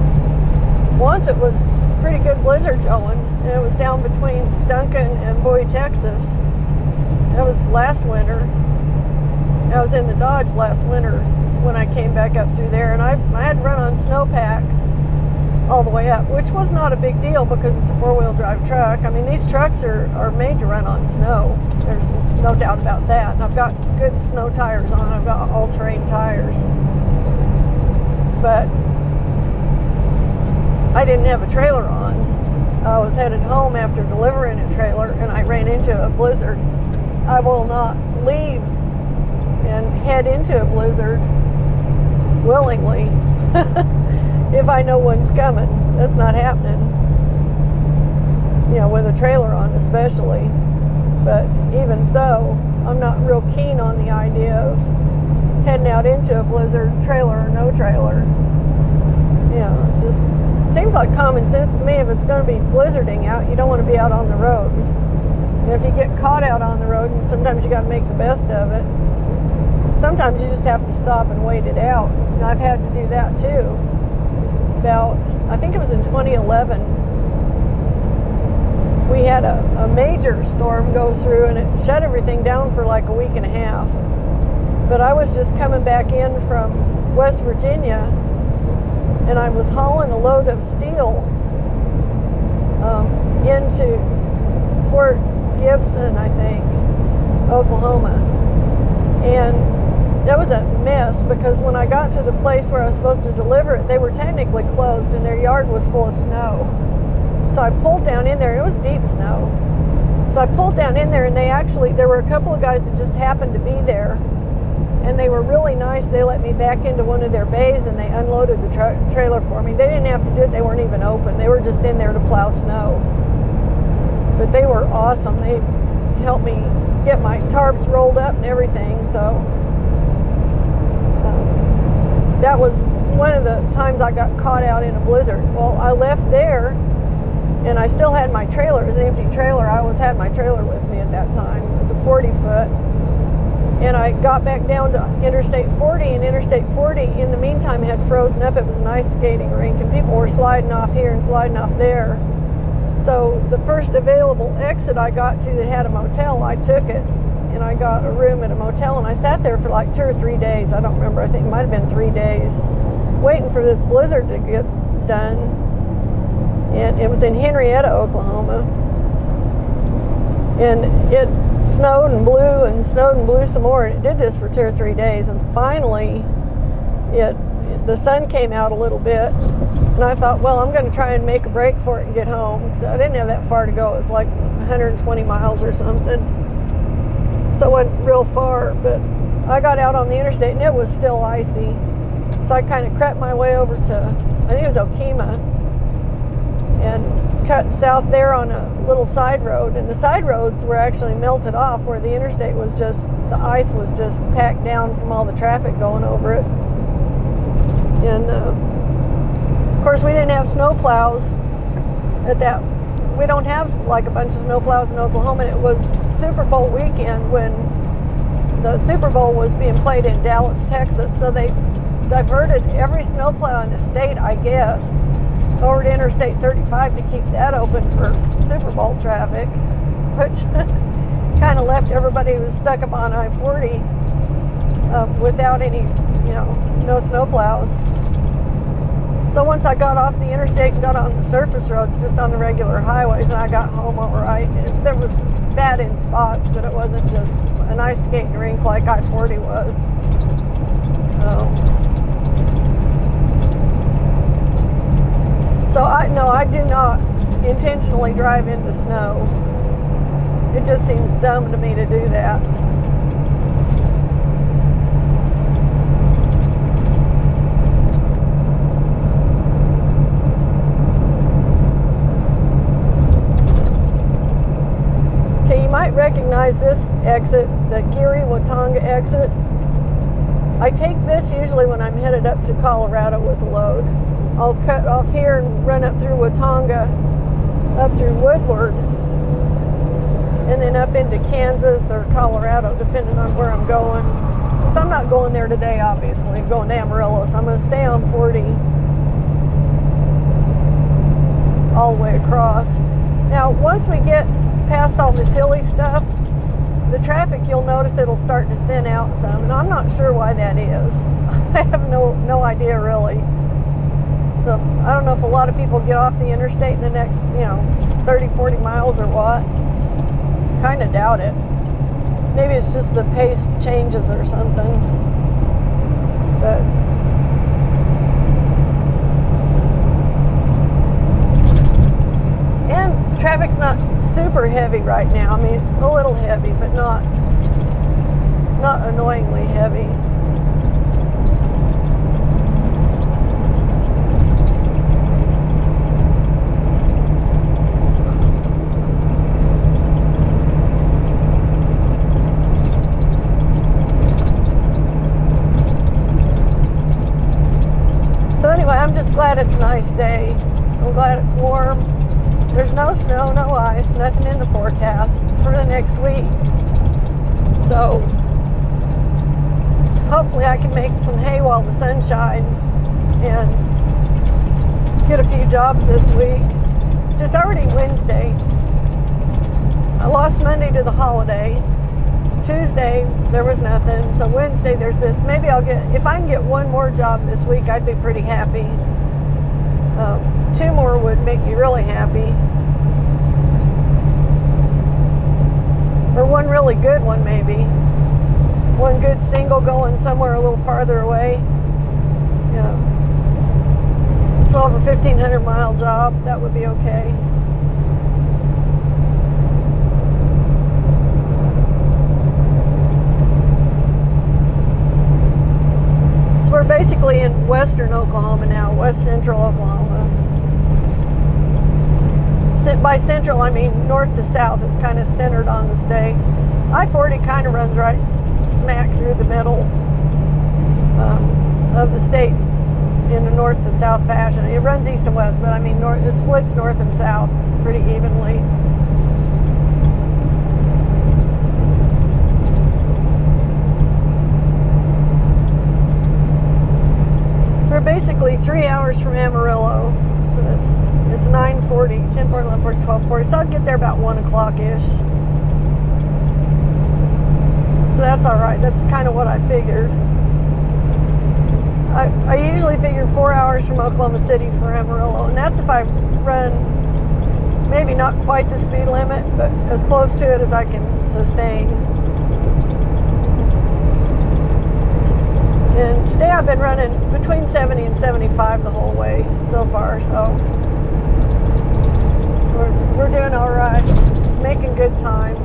once it was pretty good blizzard going, and it was down between Duncan and Bowie, Texas. That was last winter. I was in the Dodge last winter when I came back up through there, and I had to run on snowpack all the way up, which was not a big deal because it's a four-wheel drive truck. I mean, these trucks are made to run on snow. There's no doubt about that. And I've got good snow tires on. I've got all-terrain tires. But I didn't have a trailer on. I was headed home after delivering a trailer, and I ran into a blizzard. I will not leave and head into a blizzard willingly if I know one's coming. That's not happening. You know, with a trailer on especially. But even so, I'm not real keen on the idea of heading out into a blizzard, trailer or no trailer. You know, it's just seems like common sense to me. If it's going to be blizzarding out, you don't want to be out on the road. And if you get caught out on the road, and sometimes you got to make the best of it, sometimes you just have to stop and wait it out. And I've had to do that too. I think it was in 2011, we had a major storm go through, and it shut everything down for like a week and a half. But I was just coming back in from West Virginia, and I was hauling a load of steel into Fort Gibson, I think, Oklahoma. And that was a mess because when I got to the place where I was supposed to deliver it, they were technically closed and their yard was full of snow. So I pulled down in there. It was deep snow. So I pulled down in there, and there were a couple of guys that just happened to be there, and they were really nice. They let me back into one of their bays, and they unloaded the trailer for me. They didn't have to do it. They weren't even open. They were just in there to plow snow. But they were awesome. They helped me get my tarps rolled up and everything. So that was one of the times I got caught out in a blizzard. Well, I left there, and I still had my trailer. It was an empty trailer. I always had my trailer with me at that time. It was a 40-foot. And I got back down to Interstate 40, and Interstate 40 in the meantime had frozen up. It was an ice skating rink, and people were sliding off here and sliding off there. So the first available exit I got to that had a motel, I took it, and I got a room at a motel, and I sat there for like 2 or 3 days. I don't remember. I think it might have been 3 days, waiting for this blizzard to get done. And it was in Henrietta, Oklahoma. And it snowed and blew some more, and it did this for 2 or 3 days, and finally the sun came out a little bit, and I thought, well, I'm going to try and make a break for it and get home. So I didn't have that far to go. It was like 120 miles or something, so it wasn't real far, but I got out on the interstate and it was still icy, so I kind of crept my way over to, I think it was Okemah, and cut south there on a little side road, and the side roads were actually melted off, where the interstate was just, the ice was just packed down from all the traffic going over it. And of course we didn't have snow plows at that. We don't have like a bunch of snow plows in Oklahoma, and it was Super Bowl weekend when the Super Bowl was being played in Dallas, Texas, so they diverted every snow plow in the state, I guess, over to Interstate 35 to keep that open for Super Bowl traffic, which kind of left everybody who was stuck up on I-40 without any, no snow plows. So once I got off the interstate and got on the surface roads, just on the regular highways, and I got home all right. There was bad in spots, but it wasn't just an ice skating rink like I-40 was. So I do not intentionally drive into snow. It just seems dumb to me to do that. Okay, you might recognize this exit, the Geary-Watauga exit. I take this usually when I'm headed up to Colorado with a load. I'll cut off here and run up through Watauga, up through Woodward, and then up into Kansas or Colorado, depending on where I'm going. So I'm not going there today, obviously. I'm going to Amarillo, so I'm going to stay on 40 all the way across. Now, once we get past all this hilly stuff, the traffic, you'll notice it'll start to thin out some, and I'm not sure why that is. I have no idea, really. So I don't know if a lot of people get off the interstate in the next, 30, 40 miles or what. Kind of doubt it. Maybe it's just the pace changes or something. But and traffic's not super heavy right now. I mean, it's a little heavy, but not annoyingly heavy. I'm just glad it's a nice day. I'm glad it's warm. There's no snow, no ice, nothing in the forecast for the next week. So hopefully I can make some hay while the sun shines and get a few jobs this week. So it's already Wednesday. I lost Monday to the holiday. Tuesday, there was nothing. So Wednesday, there's this. Maybe if I can get one more job this week, I'd be pretty happy. 2 more would make me really happy. Or one really good one, maybe. One good single going somewhere a little farther away. 12 or 1,500 mile job, that would be okay. So we're basically in western Oklahoma now, west central Oklahoma. By central, I mean north to south. It's kind of centered on the state. I-40 kind of runs right smack through the middle of the state in a north to south fashion. It runs east and west, but I mean, it splits north and south pretty evenly. So we're basically 3 hours from Amarillo. So it's 9:40, 10:40, 11:40, 12:40. So I'll get there about 1 o'clock-ish. So that's all right. That's kind of what I figured. I usually figured 4 hours from Oklahoma City for Amarillo, and that's if I run maybe not quite the speed limit, but as close to it as I can sustain. And today I've been running between 70 and 75 the whole way so far, so we're doing all right, making good time.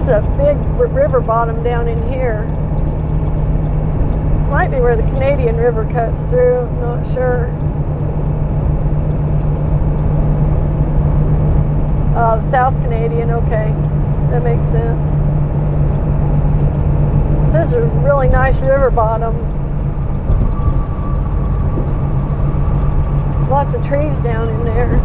A big river bottom down in here. This might be where the Canadian River cuts through, I'm not sure. South Canadian, okay, that makes sense. This is a really nice river bottom. Lots of trees down in there.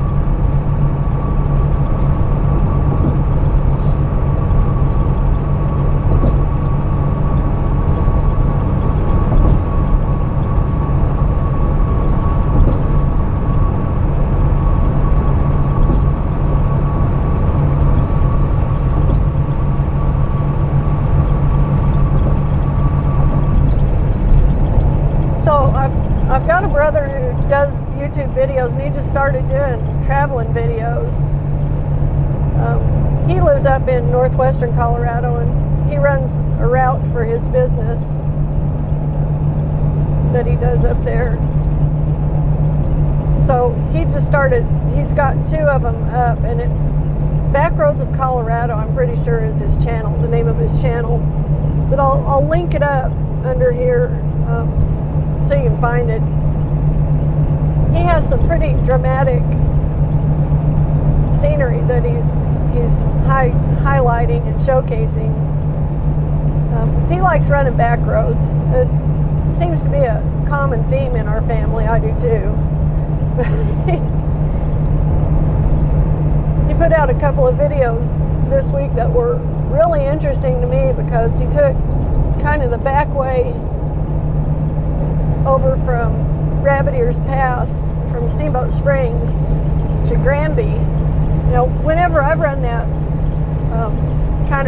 I've got a brother who does YouTube videos, and he just started doing traveling videos. He lives up in northwestern Colorado, and he runs a route for his business that he does up there. So he just started, he's got 2 of them up, and it's Backroads of Colorado, I'm pretty sure is his channel, the name of his channel. But I'll link it up under here so you can find it. He has some pretty dramatic scenery that he's highlighting and showcasing. He likes running back roads. It seems to be a common theme in our family. I do too. He put out a couple of videos this week that were really interesting to me because he took kind of the back way over from Rabbit Ears Pass from Steamboat Springs to Granby. You know, whenever I've run that,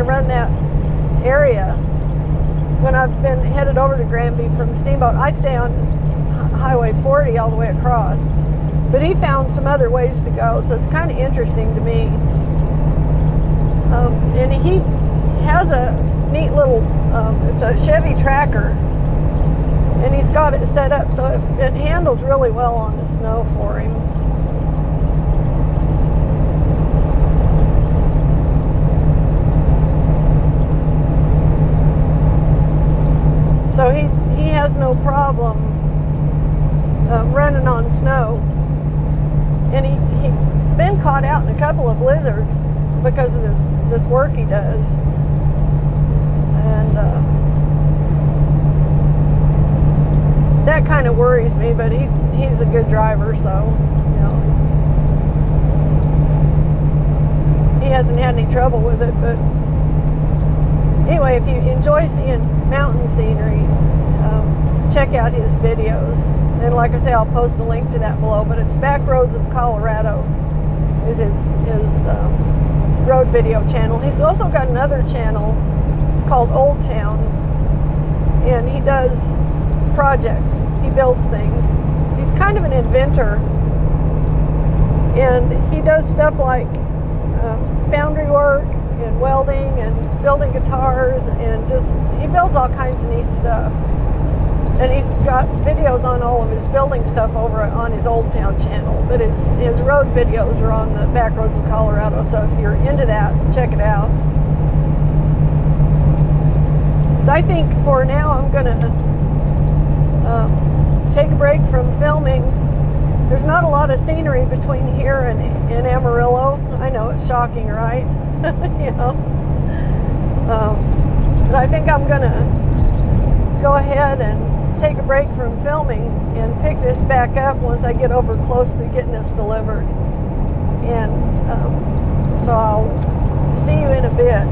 run that area, when I've been headed over to Granby from Steamboat, I stay on Highway 40 all the way across. But he found some other ways to go, so it's kind of interesting to me. And he has a neat little, it's a Chevy Tracker, and he's got it set up so it handles really well on the snow for him. So he has no problem running on snow. And he's been caught out in a couple of blizzards because of this work he does. And that kind of worries me, but he's a good driver, so, you know, he hasn't had any trouble with it. But anyway, if you enjoy seeing mountain scenery, check out his videos. And like I say, I'll post a link to that below, but it's Backroads of Colorado is his road video channel. He's also got another channel, it's called Old Town, and he does projects, he builds things. He's kind of an inventor, and he does stuff like foundry work in welding and building guitars, and just he builds all kinds of neat stuff. And he's got videos on all of his building stuff over on his Old Town channel. But his road videos are on the back roads of Colorado. So if you're into that, check it out. So I think for now I'm going to take a break from filming. There's not a lot of scenery between here and Amarillo. I know it's shocking, right? You know. But I think I'm going to go ahead and take a break from filming and pick this back up once I get over close to getting this delivered. And so I'll see you in a bit.